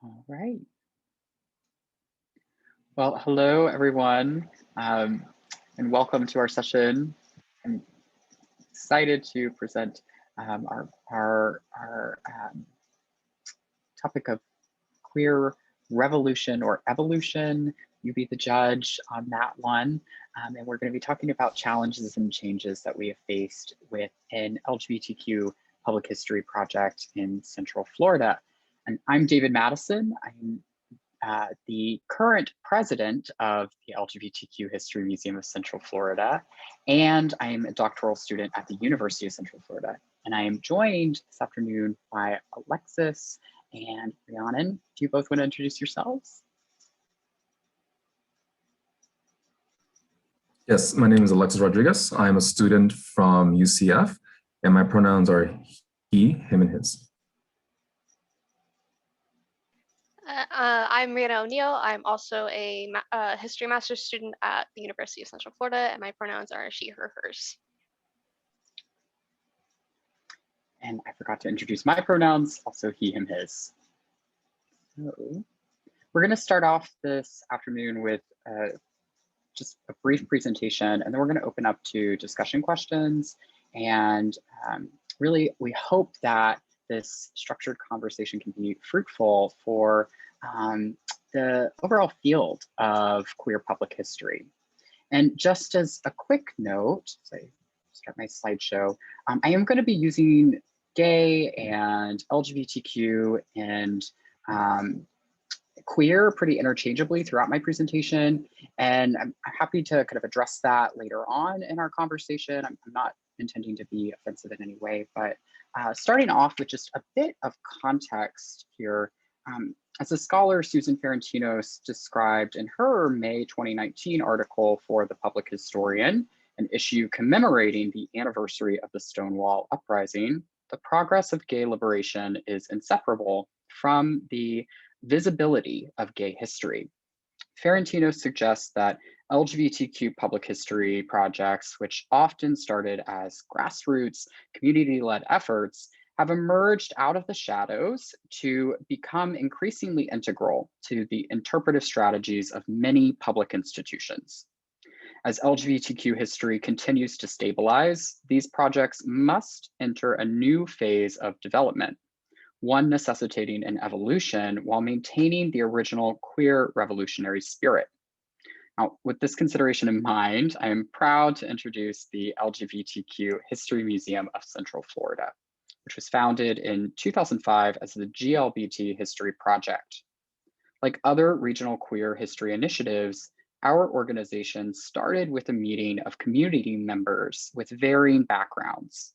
All right. Well, hello, everyone, and welcome to our session. I'm excited to present our topic of queer revolution or evolution. You be the judge on that one. And we're going to be talking about challenges and changes that we have faced with an LGBTQ public history project in Central Florida. And I'm David Madison. I'm the current president of the LGBTQ History Museum of Central Florida, and I am a doctoral student at the University of Central Florida. And I am joined this afternoon by Alexis and Rhiannon. Do you both want to introduce yourselves? Yes, my name is Alexis Rodriguez. I'm a student from UCF, and my pronouns are he, him, and his. I'm Rihanna O'Neill. I'm also a history master's student at the University of Central Florida, and my pronouns are she, her, hers. And I forgot to introduce my pronouns, also he, him, his. So we're going to start off this afternoon with just a brief presentation, and then we're going to open up to discussion questions. And really, we hope that this structured conversation can be fruitful for the overall field of queer public history. And just as a quick note, so I start my slideshow, I am going to be using gay and LGBTQ and queer pretty interchangeably throughout my presentation. And I'm happy to kind of address that later on in our conversation. I'm not intending to be offensive in any way, but starting off with just a bit of context here. As a scholar, Susan Ferentinos described in her May 2019 article for The Public Historian, an issue commemorating the anniversary of the Stonewall Uprising, the progress of gay liberation is inseparable from the visibility of gay history. Ferentinos suggests that LGBTQ public history projects, which often started as grassroots, community-led efforts, have emerged out of the shadows to become increasingly integral to the interpretive strategies of many public institutions. As LGBTQ history continues to stabilize, these projects must enter a new phase of development, one necessitating an evolution while maintaining the original queer revolutionary spirit. Now, with this consideration in mind, I am proud to introduce the LGBTQ History Museum of Central Florida, which was founded in 2005 as the GLBT History Project. Like other regional queer history initiatives, our organization started with a meeting of community members with varying backgrounds.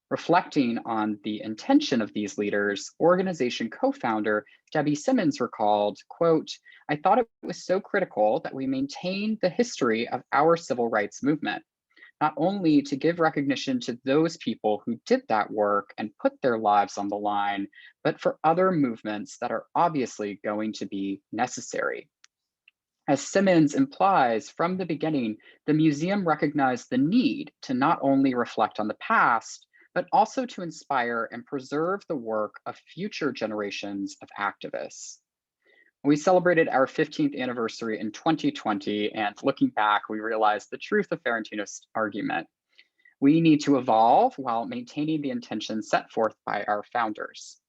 Reflecting on the intention of these leaders, organization co-founder Debbie Simmons recalled, quote, "I thought it was so critical that we maintain the history of our civil rights movement, not only to give recognition to those people who did that work and put their lives on the line, but for other movements that are obviously going to be necessary." As Simmons implies, from the beginning, the museum recognized the need to not only reflect on the past, but also to inspire and preserve the work of future generations of activists. We celebrated our 15th anniversary in 2020, and looking back, we realized the truth of Ferentinos' argument. We need to evolve while maintaining the intentions set forth by our founders.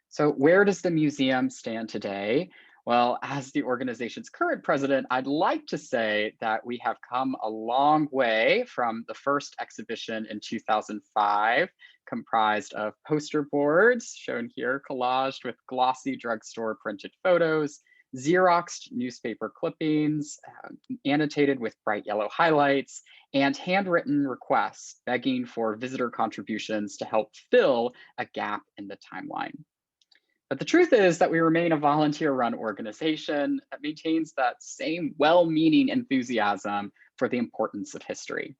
So where does the museum stand today? Well, as the organization's current president, I'd like to say that we have come a long way from the first exhibition in 2005, comprised of poster boards, shown here, collaged with glossy drugstore printed photos, Xeroxed newspaper clippings, annotated with bright yellow highlights, and handwritten requests begging for visitor contributions to help fill a gap in the timeline. But the truth is that we remain a volunteer-run organization that maintains that same well-meaning enthusiasm for the importance of history.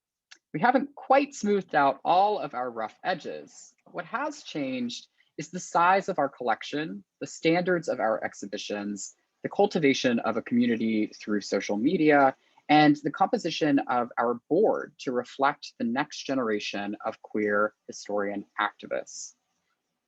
We haven't quite smoothed out all of our rough edges. What has changed is the size of our collection, the standards of our exhibitions, the cultivation of a community through social media, and the composition of our board to reflect the next generation of queer historian activists.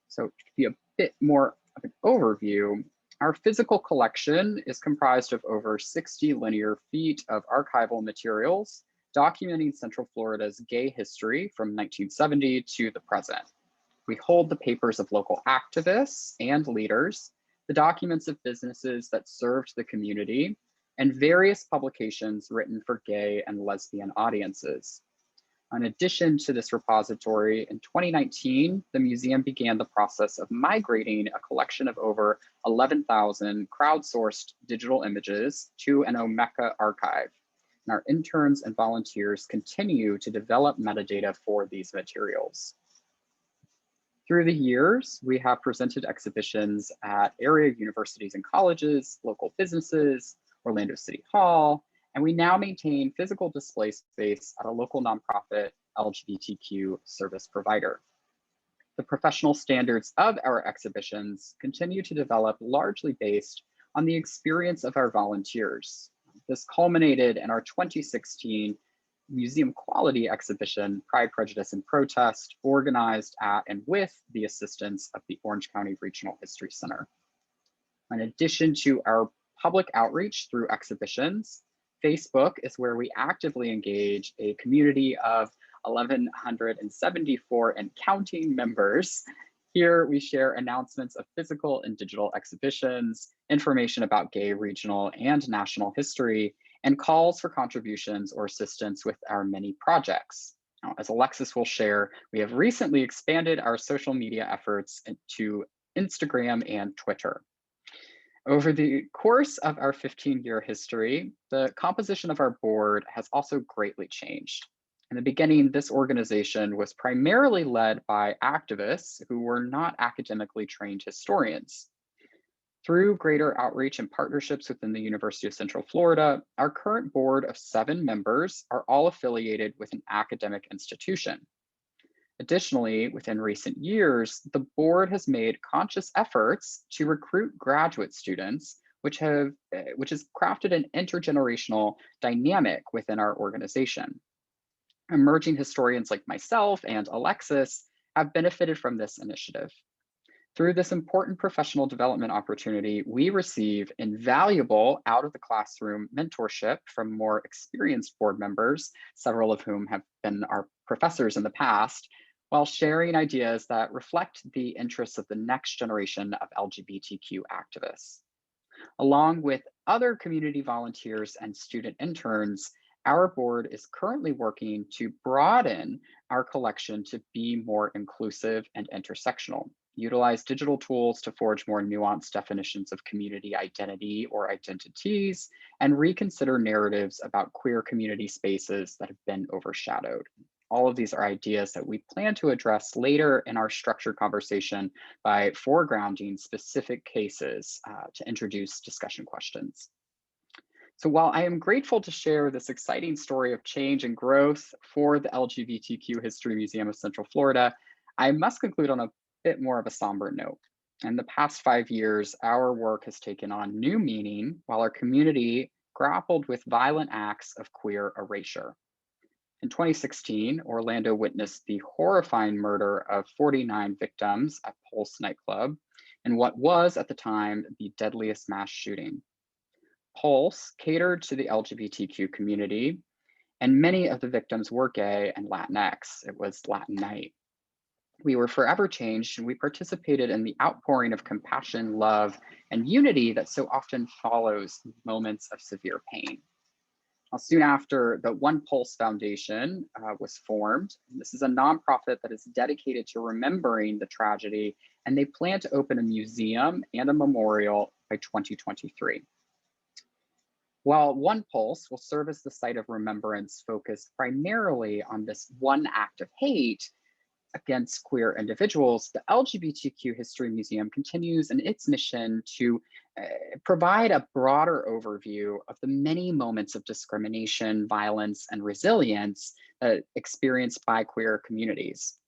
So to be a bit more of an overview, Our physical collection is comprised of over 60 linear feet of archival materials documenting Central Florida's gay history from 1970 to the present. We hold the papers of local activists and leaders, the documents of businesses that served the community, and various publications written for gay and lesbian audiences. In addition to this repository, in 2019, the museum began the process of migrating a collection of over 11,000 crowdsourced digital images to an Omeka archive. And our interns and volunteers continue to develop metadata for these materials. Through the years, we have presented exhibitions at area universities and colleges, local businesses, Orlando City Hall, and we now maintain physical display space at a local nonprofit LGBTQ service provider. The professional standards of our exhibitions continue to develop largely based on the experience of our volunteers. This culminated in our 2016 museum quality exhibition, Pride, Prejudice, and Protest, organized at and with the assistance of the Orange County Regional History Center. In addition to our public outreach through exhibitions, Facebook is where we actively engage a community of 1,174 and counting members. Here we share announcements of physical and digital exhibitions, information about gay, regional, and national history, and calls for contributions or assistance with our many projects. Now, as Alexis will share, we have recently expanded our social media efforts to Instagram and Twitter. Over the course of our 15-year history, the composition of our board has also greatly changed. In the beginning, this organization was primarily led by activists who were not academically trained historians. Through greater outreach and partnerships within the University of Central Florida, our current board of 7 members are all affiliated with an academic institution. Additionally, within recent years, the board has made conscious efforts to recruit graduate students, which has crafted an intergenerational dynamic within our organization. Emerging historians like myself and Alexis have benefited from this initiative. Through this important professional development opportunity, we receive invaluable out-of-the-classroom mentorship from more experienced board members, several of whom have been our professors in the past, while sharing ideas that reflect the interests of the next generation of LGBTQ activists. Along with other community volunteers and student interns, our board is currently working to broaden our collection to be more inclusive and intersectional, utilize digital tools to forge more nuanced definitions of community identity or identities, and reconsider narratives about queer community spaces that have been overshadowed. All of these are ideas that we plan to address later in our structured conversation by foregrounding specific cases to introduce discussion questions. So while I am grateful to share this exciting story of change and growth for the LGBTQ History Museum of Central Florida, I must conclude on a bit more of a somber note. In the past 5 years, our work has taken on new meaning while our community grappled with violent acts of queer erasure. In 2016, Orlando witnessed the horrifying murder of 49 victims at Pulse nightclub in what was at the time the deadliest mass shooting. Pulse catered to the LGBTQ community, and many of the victims were gay and Latinx. It was Latin Night. We were forever changed, and we participated in the outpouring of compassion, love, and unity that so often follows moments of severe pain. Now, soon after, the One Pulse Foundation was formed. This is a nonprofit that is dedicated to remembering the tragedy, and they plan to open a museum and a memorial by 2023. While One Pulse will serve as the site of remembrance focused primarily on this one act of hate against queer individuals, the LGBTQ History Museum continues in its mission to provide a broader overview of the many moments of discrimination, violence, and resilience experienced by queer communities.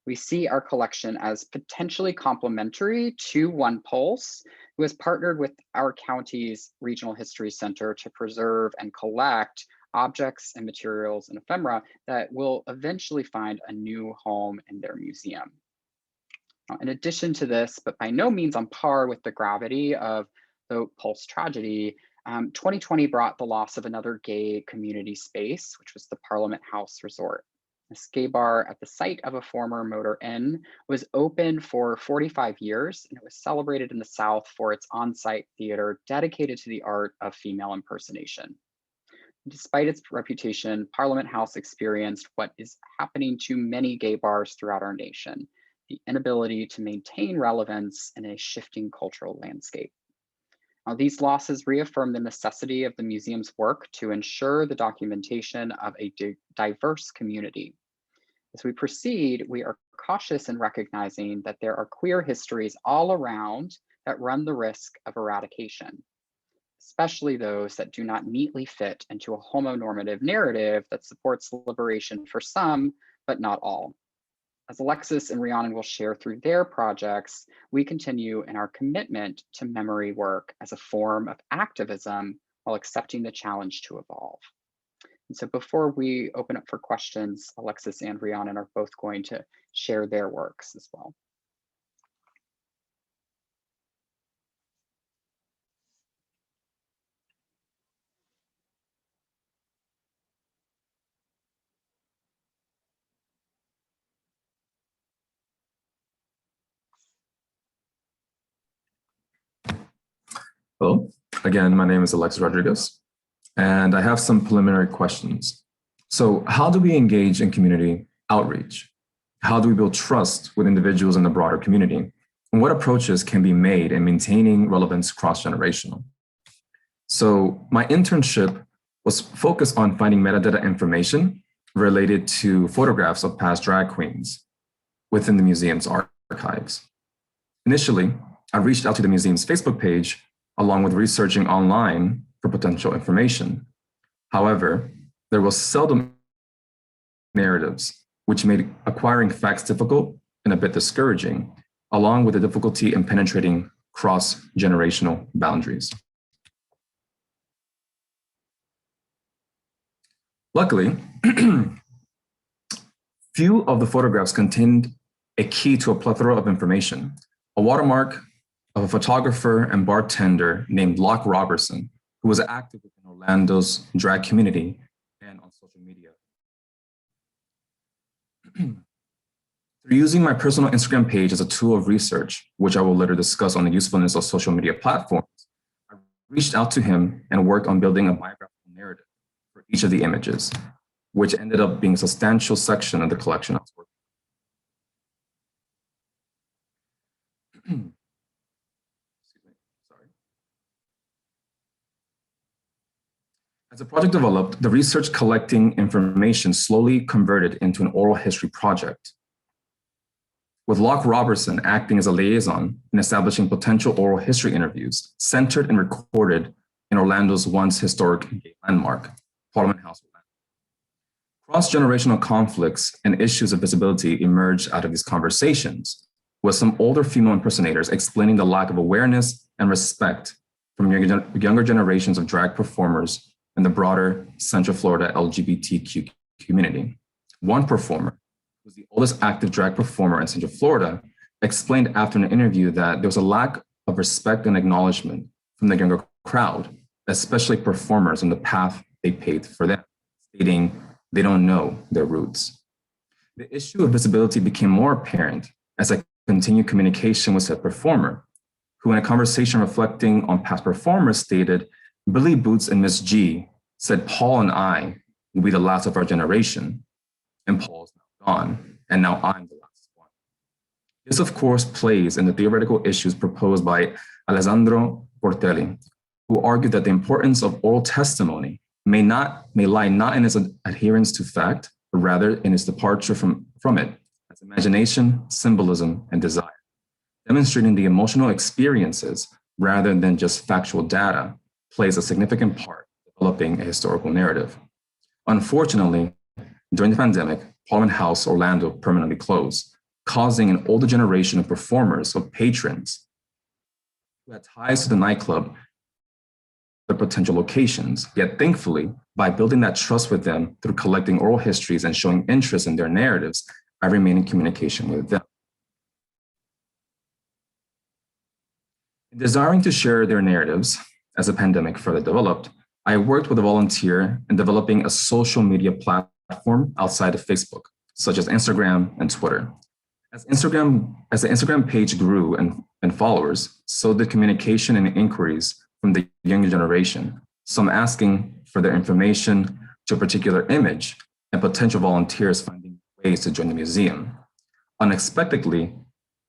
We see our collection as potentially complementary to One Pulse, who has partnered with our county's Regional History Center to preserve and collect objects and materials and ephemera that will eventually find a new home in their museum. Now, in addition to this, but by no means on par with the gravity of the Pulse tragedy, 2020 brought the loss of another gay community space, which was the Parliament House Resort. This gay bar at the site of a former motor inn was open for 45 years, and it was celebrated in the South for its on-site theater dedicated to the art of female impersonation. Despite its reputation, Parliament House experienced what is happening to many gay bars throughout our nation: the inability to maintain relevance in a shifting cultural landscape. Now, these losses reaffirm the necessity of the museum's work to ensure the documentation of a diverse community. As we proceed, we are cautious in recognizing that there are queer histories all around that run the risk of eradication, especially those that do not neatly fit into a homonormative narrative that supports liberation for some, but not all. As Alexis and Rhiannon will share through their projects, we continue in our commitment to memory work as a form of activism while accepting the challenge to evolve. And so before we open up for questions, Alexis and Rhiannon are both going to share their works as well. Hello, again, my name is Alexis Rodriguez, and I have some preliminary questions. So how do we engage in community outreach? How do we build trust with individuals in the broader community? And what approaches can be made in maintaining relevance cross-generational? So my internship was focused on finding metadata information related to photographs of past drag queens within the museum's archives. Initially, I reached out to the museum's Facebook page along with researching online for potential information. However, there was seldom narratives, which made acquiring facts difficult and a bit discouraging, along with the difficulty in penetrating cross-generational boundaries. Luckily, few of the photographs contained a key to a plethora of information: a watermark of a photographer and bartender named Locke Robertson, who was active in Orlando's drag community and on social media. Through using my personal Instagram page as a tool of research, which I will later discuss on the usefulness of social media platforms, I reached out to him and worked on building a biographical narrative for each of the images, which ended up being a substantial section of the collection I was working on. As the project developed, the research collecting information slowly converted into an oral history project, with Locke Robertson acting as a liaison in establishing potential oral history interviews centered and recorded in Orlando's once historic gay landmark, Parliament House. Cross-generational conflicts and issues of visibility emerged out of these conversations, with some older female impersonators explaining the lack of awareness and respect from younger generations of drag performers in the broader Central Florida LGBTQ community. One performer, who was the oldest active drag performer in Central Florida, explained after an interview that there was a lack of respect and acknowledgement from the younger crowd, especially performers, on the path they paved for them, stating they don't know their roots. The issue of visibility became more apparent as I continued communication with said performer, who in a conversation reflecting on past performers stated, Billy Boots and Miss G said Paul and I will be the last of our generation, and Paul is now gone, and now I'm the last one. This, of course, plays in the theoretical issues proposed by Alessandro Portelli, who argued that the importance of oral testimony may lie not in its adherence to fact, but rather in its departure from it, as imagination, symbolism, and desire, demonstrating the emotional experiences rather than just factual data plays a significant part in developing a historical narrative. Unfortunately, during the pandemic, Parliament House Orlando permanently closed, causing an older generation of performers, of patrons, who had ties to the nightclub, their potential locations. Yet thankfully, by building that trust with them through collecting oral histories and showing interest in their narratives, I remain in communication with them. Desiring to share their narratives as the pandemic further developed, I worked with a volunteer in developing a social media platform outside of Facebook, such as Instagram and Twitter. As the Instagram page grew in followers, so did communication and inquiries from the younger generation, some asking for their information to a particular image and potential volunteers finding ways to join the museum. Unexpectedly,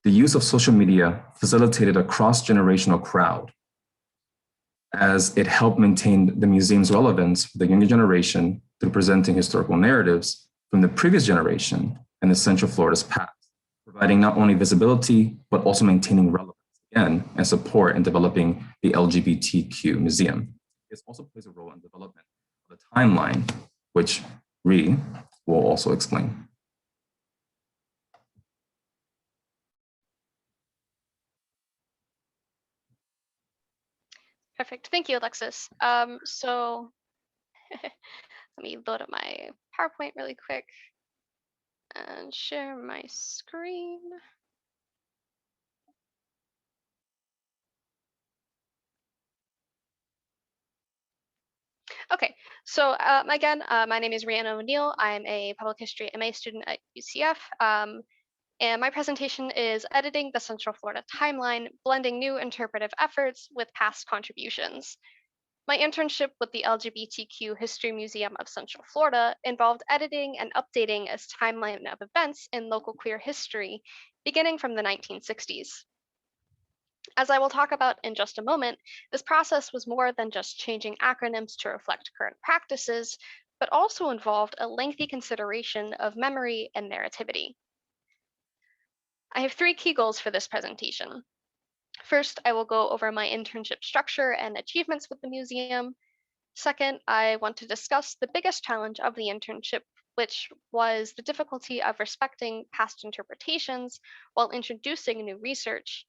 the use of social media facilitated a cross-generational crowd as it helped maintain the museum's relevance for the younger generation through presenting historical narratives from the previous generation and the Central Florida's past, providing not only visibility, but also maintaining relevance again and support in developing the LGBTQ museum. This also plays a role in development of the timeline, which Ree will also explain. Perfect. Thank you, Alexis. So let me load up my PowerPoint really quick and share my screen. Okay, so again, my name is Rhianna O'Neill. I'm a public history MA student at UCF. And my presentation is Editing the Central Florida Timeline, Blending New Interpretive Efforts with Past Contributions. My internship with the LGBTQ History Museum of Central Florida involved editing and updating a timeline of events in local queer history, beginning from the 1960s. As I will talk about in just a moment, this process was more than just changing acronyms to reflect current practices, but also involved a lengthy consideration of memory and narrativity. I have three key goals for this presentation. First, I will go over my internship structure and achievements with the museum. Second, I want to discuss the biggest challenge of the internship, which was the difficulty of respecting past interpretations while introducing new research.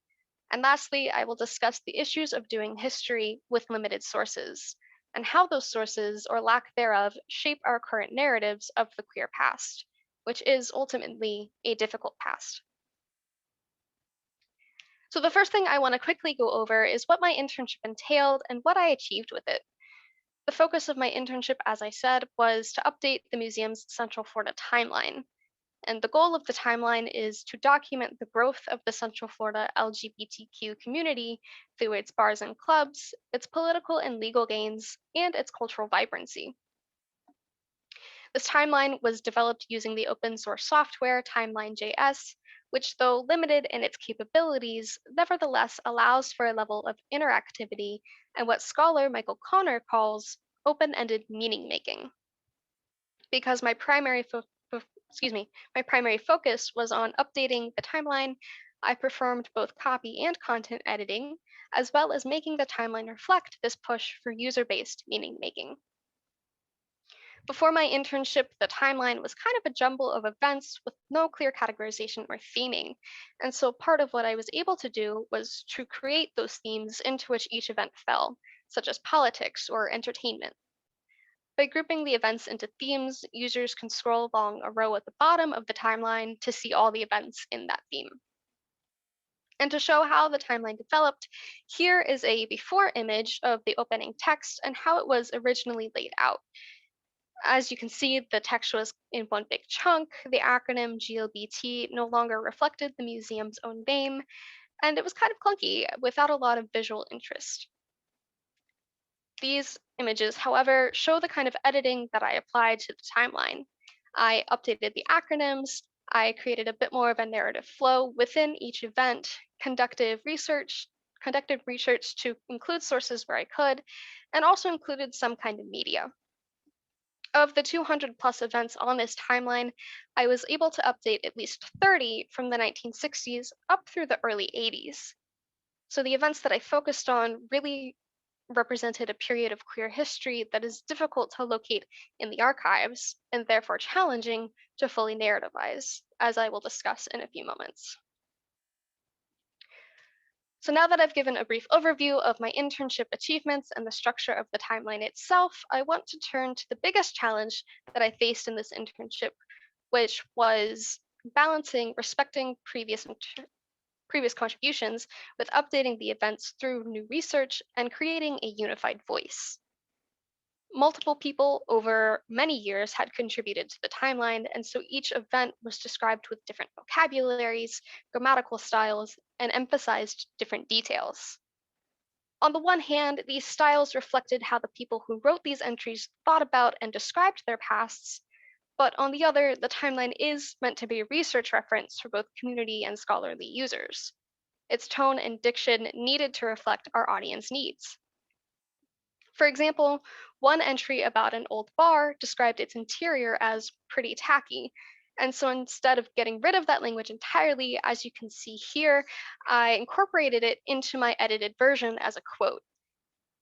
And lastly, I will discuss the issues of doing history with limited sources and how those sources or lack thereof shape our current narratives of the queer past, which is ultimately a difficult past. So the first thing I want to quickly go over is what my internship entailed and what I achieved with it. The focus of my internship, as I said, was to update the museum's Central Florida timeline. And the goal of the timeline is to document the growth of the Central Florida LGBTQ community through its bars and clubs, its political and legal gains, and its cultural vibrancy. This timeline was developed using the open source software Timeline.js, which, though limited in its capabilities, nevertheless allows for a level of interactivity and what scholar Michael Connor calls open-ended meaning making. Because my primary focus was on updating the timeline, I performed both copy and content editing, as well as making the timeline reflect this push for user-based meaning making. Before my internship, the timeline was kind of a jumble of events with no clear categorization or theming. And so part of what I was able to do was to create those themes into which each event fell, such as politics or entertainment. By grouping the events into themes, users can scroll along a row at the bottom of the timeline to see all the events in that theme. And to show how the timeline developed, here is a before image of the opening text and how it was originally laid out. As you can see, the text was in one big chunk. The acronym GLBT no longer reflected the museum's own name, and it was kind of clunky without a lot of visual interest. These images, however, show the kind of editing that I applied to the timeline. I updated the acronyms, I created a bit more of a narrative flow within each event, conducted research to include sources where I could, and also included some kind of media. Of the 200 plus events on this timeline, I was able to update at least 30 from the 1960s up through the early 80s. So the events that I focused on really represented a period of queer history that is difficult to locate in the archives and therefore challenging to fully narrativize, as I will discuss in a few moments. So now that I've given a brief overview of my internship achievements and the structure of the timeline itself, I want to turn to the biggest challenge that I faced in this internship, which was balancing respecting previous previous contributions with updating the events through new research and creating a unified voice. Multiple people over many years had contributed to the timeline, and so each event was described with different vocabularies, grammatical styles, and emphasized different details. On the one hand, these styles reflected how the people who wrote these entries thought about and described their pasts, but on the other, the timeline is meant to be a research reference for both community and scholarly users. Its tone and diction needed to reflect our audience needs. For example, one entry about an old bar described its interior as pretty tacky. And so instead of getting rid of that language entirely, as you can see here, I incorporated it into my edited version as a quote.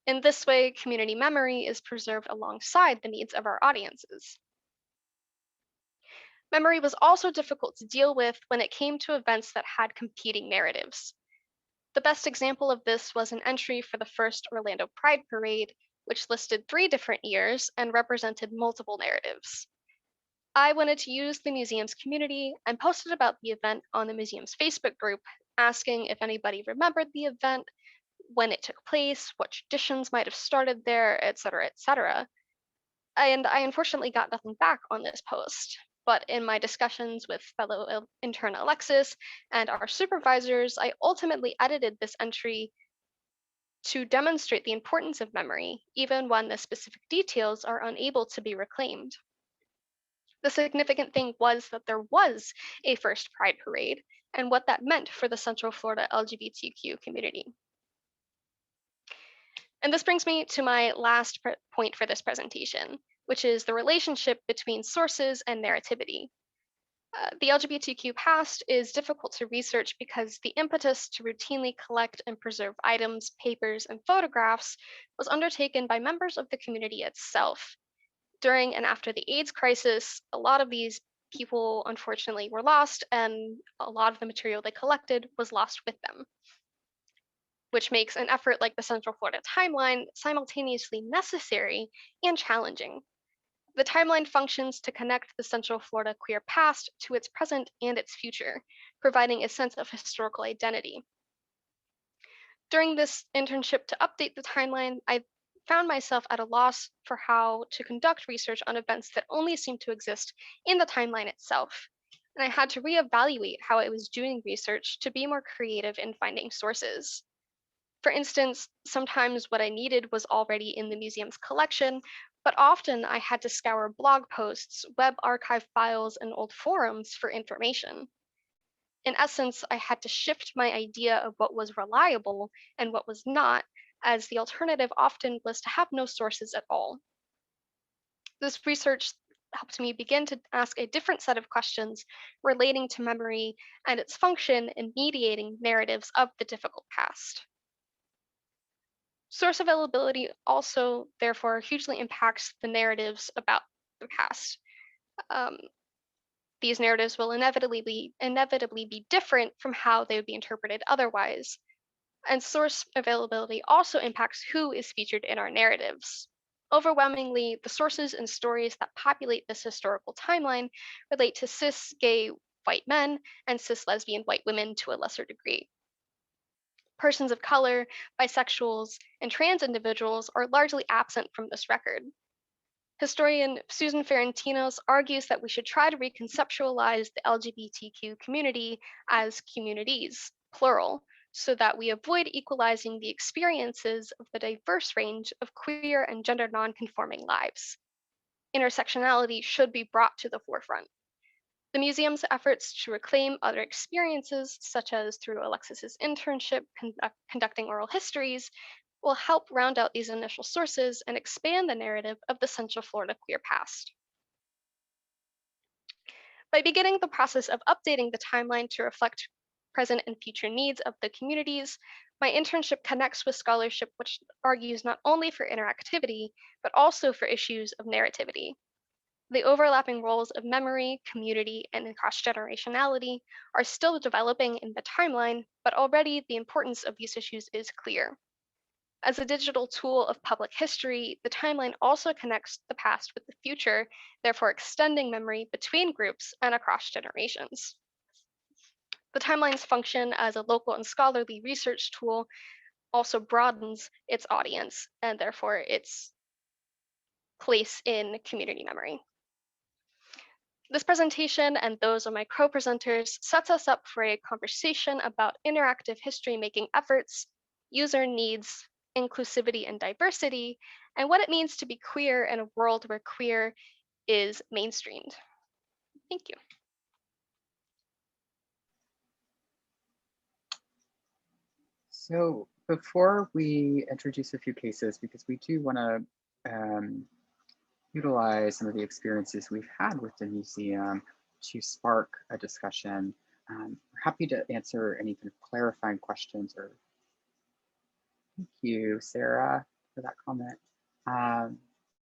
In this way, community memory is preserved alongside the needs of our audiences. Memory was also difficult to deal with when it came to events that had competing narratives. The best example of this was an entry for the first Orlando Pride Parade, which listed 3 different years and represented multiple narratives. I wanted to use the museum's community and posted about the event on the museum's Facebook group, asking if anybody remembered the event, when it took place, what traditions might have started there, etc., etc. And I unfortunately got nothing back on this post. But in my discussions with fellow intern Alexis and our supervisors, I ultimately edited this entry to demonstrate the importance of memory, even when the specific details are unable to be reclaimed. The significant thing was that there was a first Pride Parade and what that meant for the Central Florida LGBTQ community. And this brings me to my last point for this presentation, which is the relationship between sources and narrativity. The LGBTQ past is difficult to research because the impetus to routinely collect and preserve items, papers, and photographs was undertaken by members of the community itself. During and after the AIDS crisis, a lot of these people unfortunately were lost, and a lot of the material they collected was lost with them, which makes an effort like the Central Florida timeline simultaneously necessary and challenging. The timeline functions to connect the Central Florida queer past to its present and its future, providing a sense of historical identity. During this internship to update the timeline, I found myself at a loss for how to conduct research on events that only seemed to exist in the timeline itself. And I had to reevaluate how I was doing research to be more creative in finding sources. For instance, sometimes what I needed was already in the museum's collection, but often I had to scour blog posts, web archive files, and old forums for information. In essence, I had to shift my idea of what was reliable and what was not, as the alternative often was to have no sources at all. This research helped me begin to ask a different set of questions relating to memory and its function in mediating narratives of the difficult past. Source availability also, therefore, hugely impacts the narratives about the past. These narratives will inevitably be different from how they would be interpreted otherwise. And source availability also impacts who is featured in our narratives. Overwhelmingly, the sources and stories that populate this historical timeline relate to cis gay white men and cis lesbian white women to a lesser degree. Persons of color, bisexuals, and trans individuals are largely absent from this record. Historian Susan Ferentinos argues that we should try to reconceptualize the LGBTQ community as communities, plural, so that we avoid equalizing the experiences of the diverse range of queer and gender nonconforming lives. Intersectionality should be brought to the forefront. The museum's efforts to reclaim other experiences, such as through Alexis's internship conducting oral histories, will help round out these initial sources and expand the narrative of the Central Florida queer past. By beginning the process of updating the timeline to reflect present and future needs of the communities, my internship connects with scholarship which argues not only for interactivity, but also for issues of narrativity. The overlapping roles of memory, community, and cross-generationality are still developing in the timeline, but already the importance of these issues is clear. As a digital tool of public history, the timeline also connects the past with the future, therefore extending memory between groups and across generations. The timeline's function as a local and scholarly research tool also broadens its audience and therefore its place in community memory. This presentation and those of my co-presenters sets us up for a conversation about interactive history-making efforts, user needs, inclusivity and diversity, and what it means to be queer in a world where queer is mainstreamed. Thank you. So before we introduce a few cases, because we do want to utilize some of the experiences we've had with the museum to spark a discussion, we're happy to answer any kind of clarifying questions. Or thank you, Sarah, for that comment.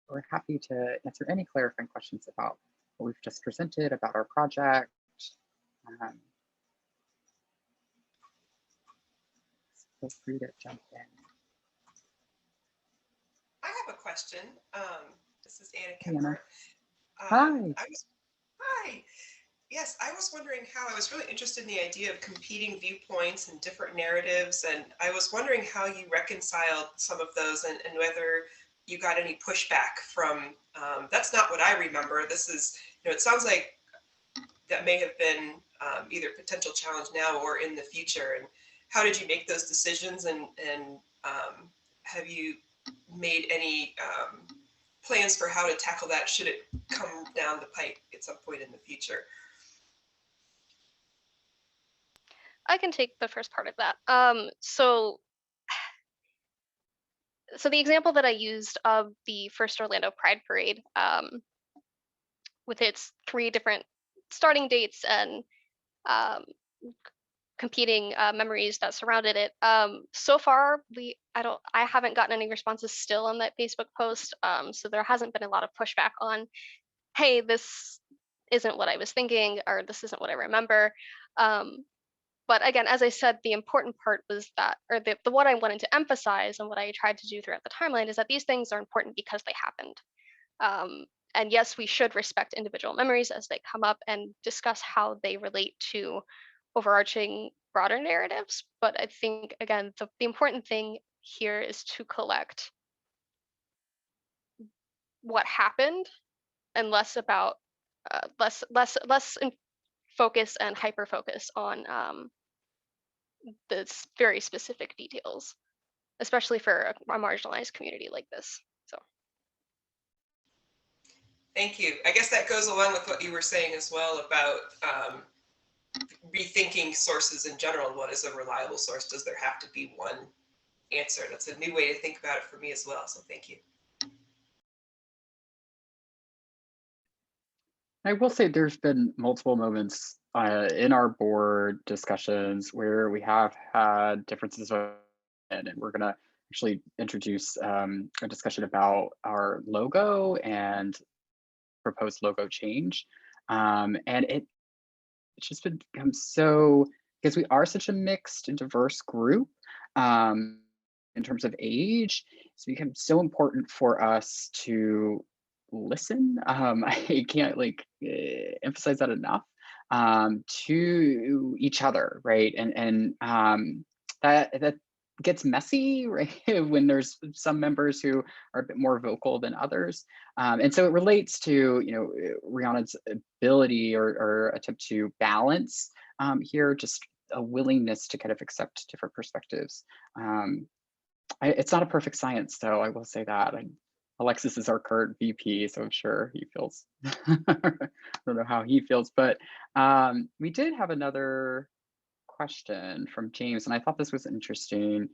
We're happy to answer any clarifying questions about what we've just presented, about our project. Feel free to jump in. I have a question. This is Anna Hey, Anna. Kemper. Hi. Hi. Yes, I was wondering how I was really interested in the idea of competing viewpoints and different narratives, and I was wondering how you reconciled some of those and whether you got any pushback from. That's not what I remember. This is, it sounds like that may have been either potential challenge now or in the future. And how did you make those decisions, and have you made any plans for how to tackle that should it come down the pike at some point in the future? I can take the first part of that. So the example that I used of the first Orlando Pride Parade, with its 3 different starting dates and competing memories that surrounded it. So far, I haven't gotten any responses still on that Facebook post. So there hasn't been a lot of pushback on, hey, this isn't what I was thinking, or this isn't what I remember. But again, as I said, the important part was that, or the what I wanted to emphasize and what I tried to do throughout the timeline is that these things are important because they happened. And yes, we should respect individual memories as they come up and discuss how they relate to overarching broader narratives. But I think, again, the important thing here is to collect what happened and less about, less focus and hyper focus on the very specific details, especially for a marginalized community like this. So. Thank you. I guess that goes along with what you were saying as well about rethinking sources in general. What is a reliable source? Does there have to be one answer? That's a new way to think about it for me as well. So thank you. I will say there's been multiple moments in our board discussions where we have had differences, and we're going to actually introduce a discussion about our logo and proposed logo change. And it's just become so, because we are such a mixed and diverse group in terms of age, it's become so important for us to listen. I can't emphasize that enough, to each other, right? And that gets messy, right? When there's some members who are a bit more vocal than others. And so it relates to, Rihanna's ability or attempt to balance here, just a willingness to kind of accept different perspectives. It's not a perfect science, though, I will say that. Alexis is our current VP, so I'm sure he feels, I don't know how he feels, but we did have another question from James, and I thought this was interesting.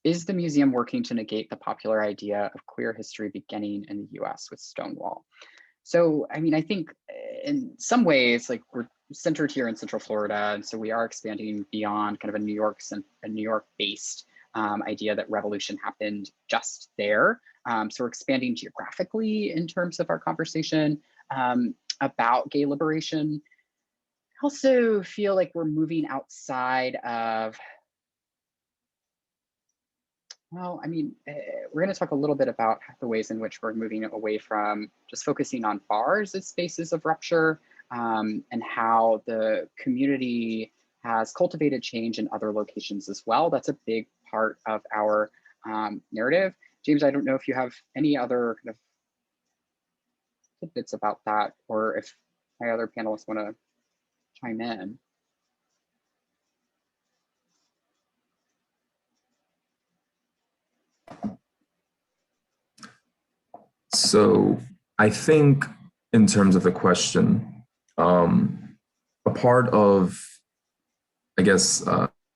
Is the museum working to negate the popular idea of queer history beginning in the US with Stonewall? So, I mean, I think in some ways, we're centered here in Central Florida, and so we are expanding beyond kind of a New York-based idea that revolution happened just there. So we're expanding geographically in terms of our conversation about gay liberation. I also feel like we're moving outside of, well, I mean, we're going to talk a little bit about the ways in which we're moving away from just focusing on bars as spaces of rupture, and how the community has cultivated change in other locations as well. That's a big part of our narrative. James, I don't know if you have any other kind of tidbits about that, or if my other panelists want to chime in. So I think in terms of the question, a part of, I guess,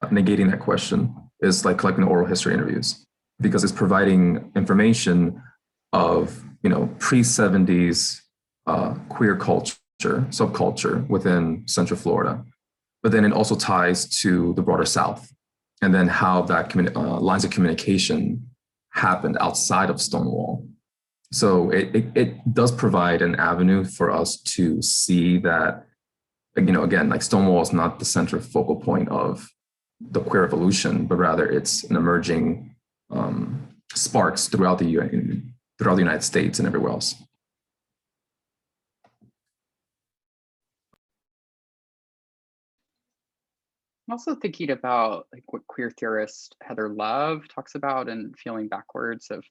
negating that question is like collecting oral history interviews, because it's providing information of, pre-70s queer culture, subculture within Central Florida. But then it also ties to the broader South, and then how that lines of communication happened outside of Stonewall. So it does provide an avenue for us to see that, again, like Stonewall is not the central focal point of the queer evolution, but rather it's an emerging sparks throughout the United States and everywhere else. I'm also thinking about like what queer theorist Heather Love talks about in Feeling Backwards, of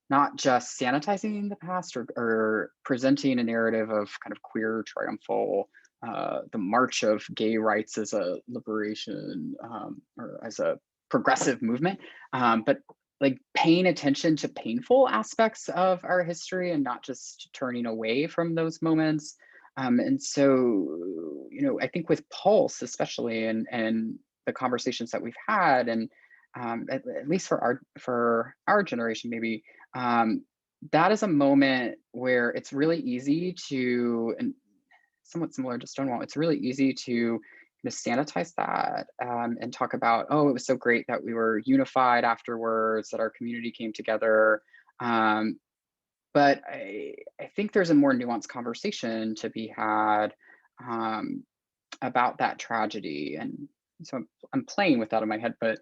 not just sanitizing the past or presenting a narrative of kind of queer triumphal, the march of gay rights as a liberation or as a progressive movement, but like paying attention to painful aspects of our history and not just turning away from those moments. And so, I think with Pulse, especially, and the conversations that we've had, and at least for our generation, maybe, that is a moment where it's really easy to, and somewhat similar to Stonewall, it's really easy to sanitize that and talk about, oh, it was so great that we were unified afterwards, that our community came together. But I think there's a more nuanced conversation to be had about that tragedy. And so I'm playing with that in my head, but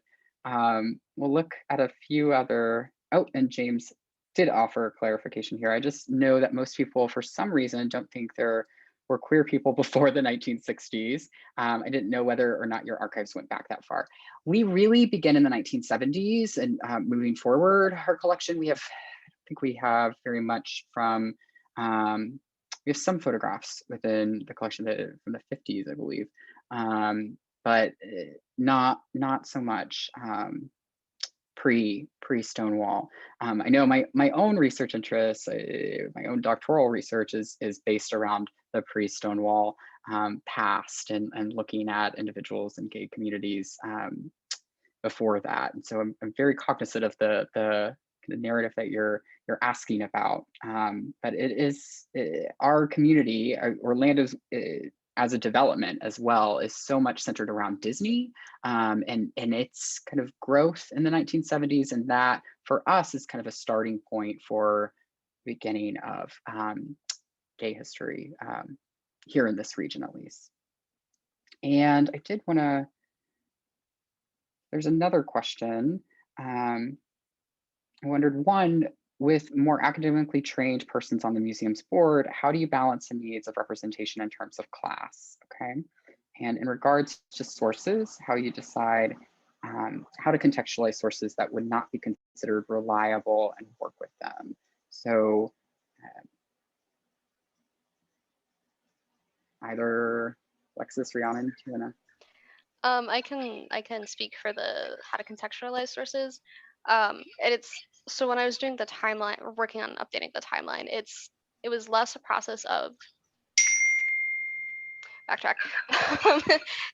we'll look at a few other, and James did offer clarification here. I just know that most people, for some reason, don't think there were queer people before the 1960s. I didn't know whether or not your archives went back that far. We really begin in the 1970s, and moving forward, our collection, I think we have very much from, we have some photographs within the collection from the 50s, I believe, but not so much pre Stonewall. I know my own research interests, my own doctoral research is based around the pre Stonewall past, and looking at individuals and gay communities before that. And so I'm very cognizant of the narrative that you're asking about. But it is our community, Orlando's as a development as well, is so much centered around Disney and its kind of growth in the 1970s. And that for us is kind of a starting point for beginning of gay history here in this region, at least. And I did want to, there's another question. I wondered, one, with more academically trained persons on the museum's board, how do you balance the needs of representation in terms of class? Okay. And in regards to sources, how you decide how to contextualize sources that would not be considered reliable and work with them. So either Alexis, Rhiannon, do you wanna? I can speak for the how to contextualize sources. And it's, so when I was doing the timeline, or working on updating the timeline, it was less a process of backtrack.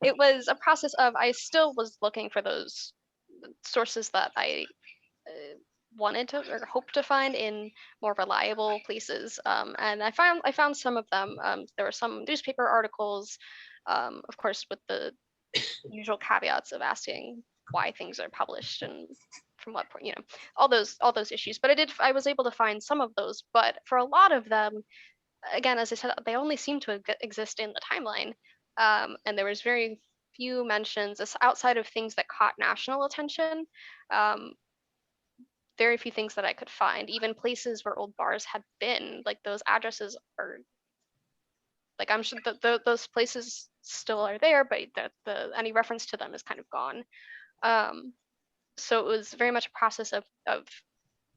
It was a process of, I still was looking for those sources that I wanted to or hoped to find in more reliable places, and I found some of them. There were some newspaper articles, of course, with the usual caveats of asking why things are published and from what point, all those issues. But I was able to find some of those. But for a lot of them, again, as I said, they only seem to exist in the timeline, and there was very few mentions outside of things that caught national attention. Very few things that I could find, even places where old bars had been, like those addresses are Like I'm sure that those places still are there, but any reference to them is kind of gone. So it was very much a process of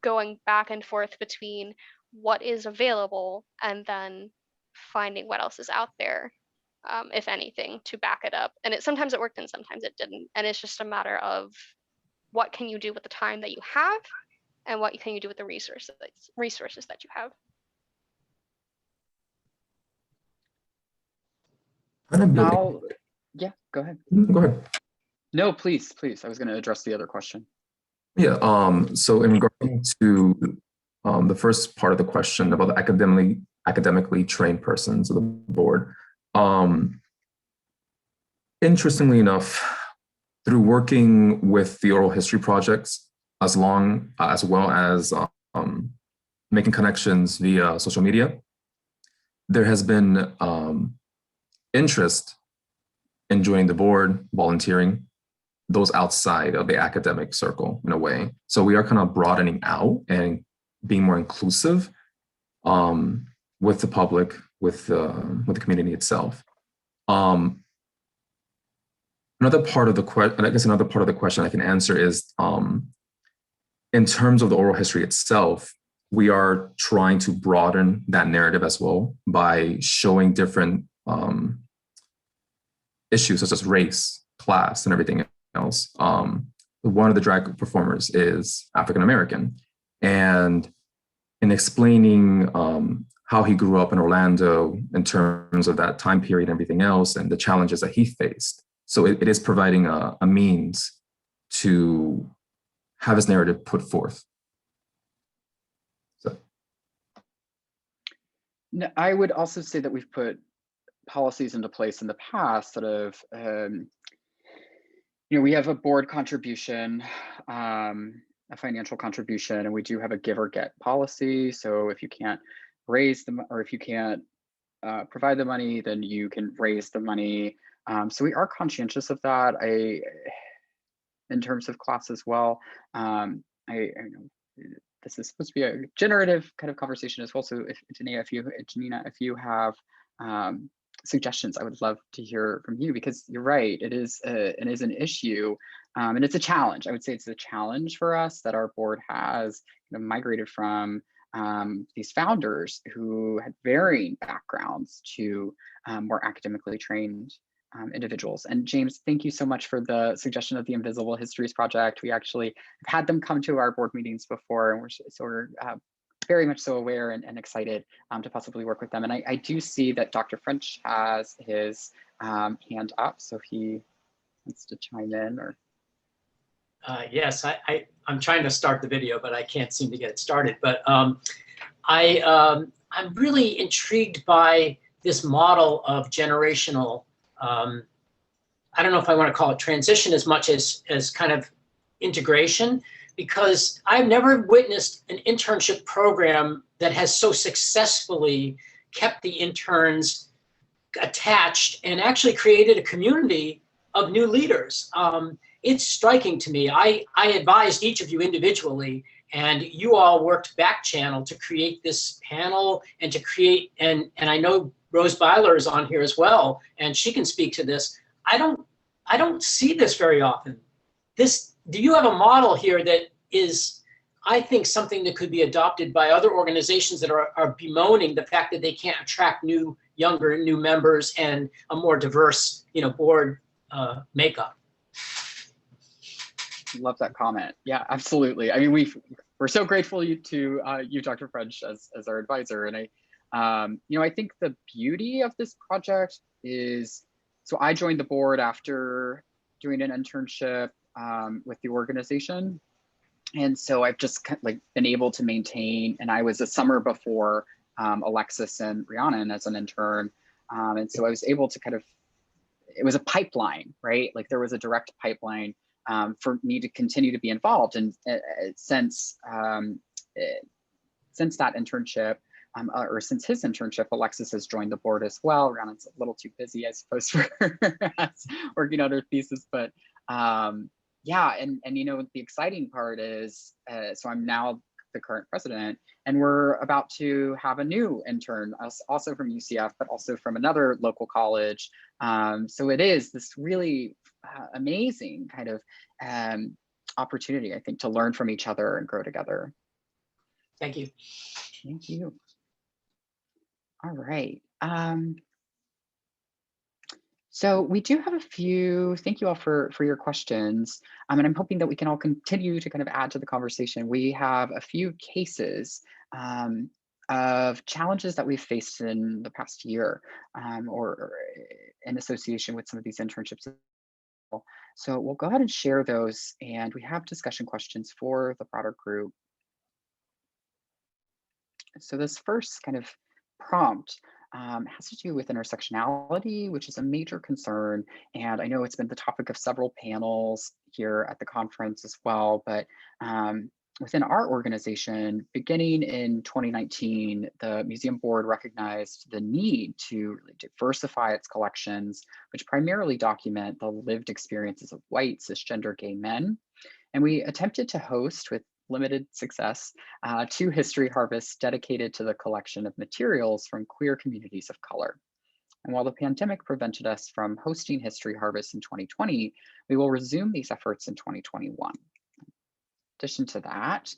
going back and forth between what is available and then finding what else is out there, if anything, to back it up. And sometimes it worked and sometimes it didn't. And it's just a matter of what can you do with the time that you have, and what can you do with the resources that you have. Yeah, go ahead. Go ahead. No, please. I was going to address the other question. Yeah. So in regarding to the first part of the question about the academically trained persons of the board, interestingly enough, through working with the oral history projects, as well as making connections via social media, there has been interest in joining the board, volunteering, those outside of the academic circle in a way. So we are kind of broadening out and being more inclusive with the public, with the community itself. Another part of the question I can answer is, in terms of the oral history itself, we are trying to broaden that narrative as well by showing different issues such as race, class, and everything else. One of the drag performers is African American, and in explaining how he grew up in Orlando in terms of that time period and everything else and the challenges that he faced. So it is providing a means to have his narrative put forth. So. No, I would also say that we've put policies into place in the past that have, we have a board contribution, a financial contribution, and we do have a give or get policy. So if you can't raise them, or if you can't provide the money, then you can raise the money. So we are conscientious of that. In terms of class as well, I know this is supposed to be a generative kind of conversation as well. So if Janina, if you have suggestions, I would love to hear from you, because you're right, it is an issue, and it's a challenge. I would say it's a challenge for us that our board has migrated from these founders who had varying backgrounds to more academically trained individuals. And James, thank you so much for the suggestion of the Invisible Histories Project. We actually have had them come to our board meetings before, and we're very much so aware and excited to possibly work with them. And I do see that Dr. French has his hand up, so if he wants to chime in. Or yes, I'm trying to start the video, but I can't seem to get it started. But I'm really intrigued by this model of generational, I don't know if I want to call it transition as much as kind of integration, because I've never witnessed an internship program that has so successfully kept the interns attached and actually created a community of new leaders. It's striking to me. I advised each of you individually, and you all worked back channel to create this panel and to create, and I know Rose Byler is on here as well, and she can speak to this. I don't see this very often. Do you have a model here that is, I think, something that could be adopted by other organizations that are bemoaning the fact that they can't attract younger members and a more diverse, board makeup? Love that comment. Yeah, absolutely. I mean, we're so grateful to you, Dr. French, as our advisor. And I think the beauty of this project is, so I joined the board after doing an internship with the organization. And so I've just been able to maintain, and I was a summer before Alexis and Rhiannon as an intern. And so I was able to it was a pipeline, right? Like there was a direct pipeline for me to continue to be involved. And since that internship, or since his internship, Alexis has joined the board as well. Rhiannon's a little too busy, I suppose, for us working on her thesis, but yeah, and the exciting part is, so I'm now the current president. And we're about to have a new intern, also from UCF, but also from another local college. So it is this really amazing kind of opportunity, I think, to learn from each other and grow together. Thank you. Thank you. All right. So we do have a few, thank you all for your questions. And I'm hoping that we can all continue to kind of add to the conversation. We have a few cases of challenges that we've faced in the past year or in association with some of these internships. So we'll go ahead and share those, and we have discussion questions for the broader group. So this first kind of prompt has to do with intersectionality, which is a major concern. And I know it's been the topic of several panels here at the conference as well, but within our organization, beginning in 2019, the museum board recognized the need to really diversify its collections, which primarily document the lived experiences of white cisgender gay men. And we attempted to host, with limited success, two history harvests dedicated to the collection of materials from queer communities of color. And while the pandemic prevented us from hosting history harvests in 2020, we will resume these efforts in 2021. In addition to that,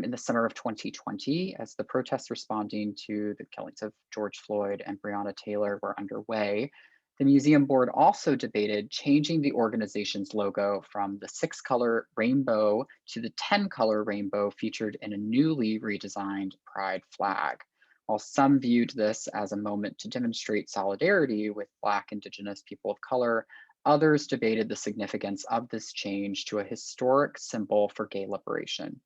in the summer of 2020, as the protests responding to the killings of George Floyd and Breonna Taylor were underway, the museum board also debated changing the organization's logo from the 6-color rainbow to the 10-color rainbow featured in a newly redesigned Pride flag. While some viewed this as a moment to demonstrate solidarity with Black, Indigenous people of color, others debated the significance of this change to a historic symbol for gay liberation.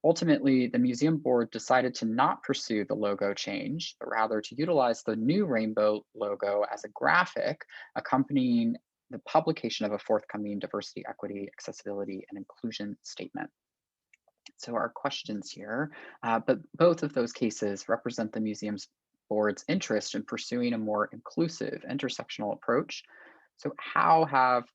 Ultimately, the museum board decided to not pursue the logo change, but rather to utilize the new rainbow logo as a graphic accompanying the publication of a forthcoming diversity, equity, accessibility, and inclusion statement. So our questions here, but both of those cases represent the museum's board's interest in pursuing a more inclusive intersectional approach. So how have,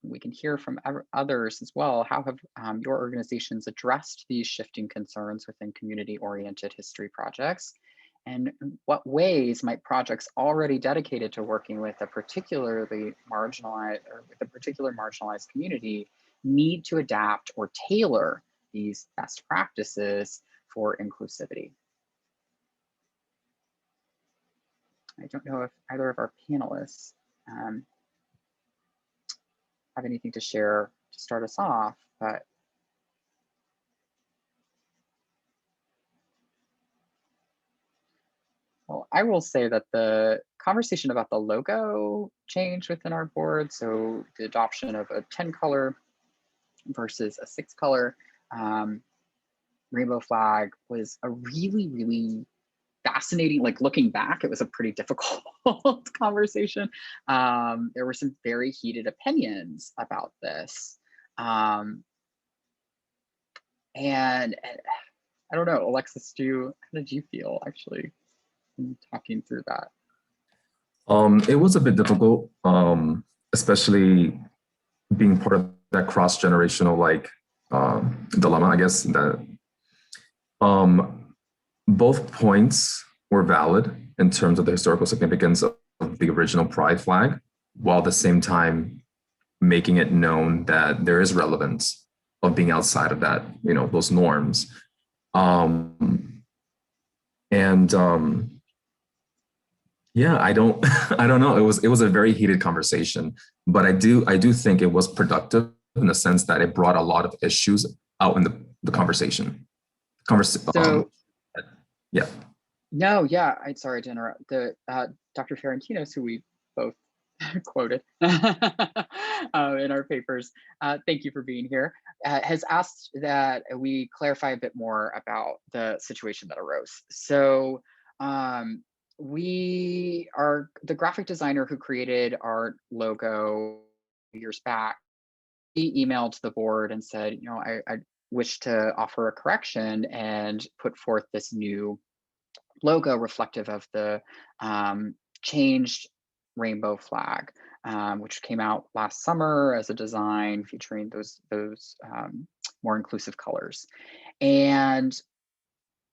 we can hear from others as well, how have your organizations addressed these shifting concerns within community-oriented history projects? And in what ways might projects already dedicated to working with a particularly marginalized or with a particular marginalized community need to adapt or tailor these best practices for inclusivity? I don't know if either of our panelists have anything to share to start us off, but well, I will say that the conversation about the logo change within our board, so the adoption of a 10-color versus a 6-color rainbow flag, was a really, really fascinating, like looking back, it was a pretty difficult conversation. There were some very heated opinions about this. And I don't know, Alexis, how did you feel actually in talking through that? It was a bit difficult, especially being part of that cross-generational dilemma, I guess, that both points were valid in terms of the historical significance of the original Pride flag, while at the same time making it known that there is relevance of being outside of that, those norms. Yeah, I don't know. It was a very heated conversation, but I do think it was productive in the sense that it brought a lot of issues out in the conversation. Yeah. No, yeah, I'm sorry to interrupt. Dr. Ferentinos, who we both quoted in our papers, thank you for being here, has asked that we clarify a bit more about the situation that arose. So the graphic designer who created our logo years back, he emailed the board and said, I wish to offer a correction and put forth this new logo reflective of the changed rainbow flag, which came out last summer as a design featuring those more inclusive colors. And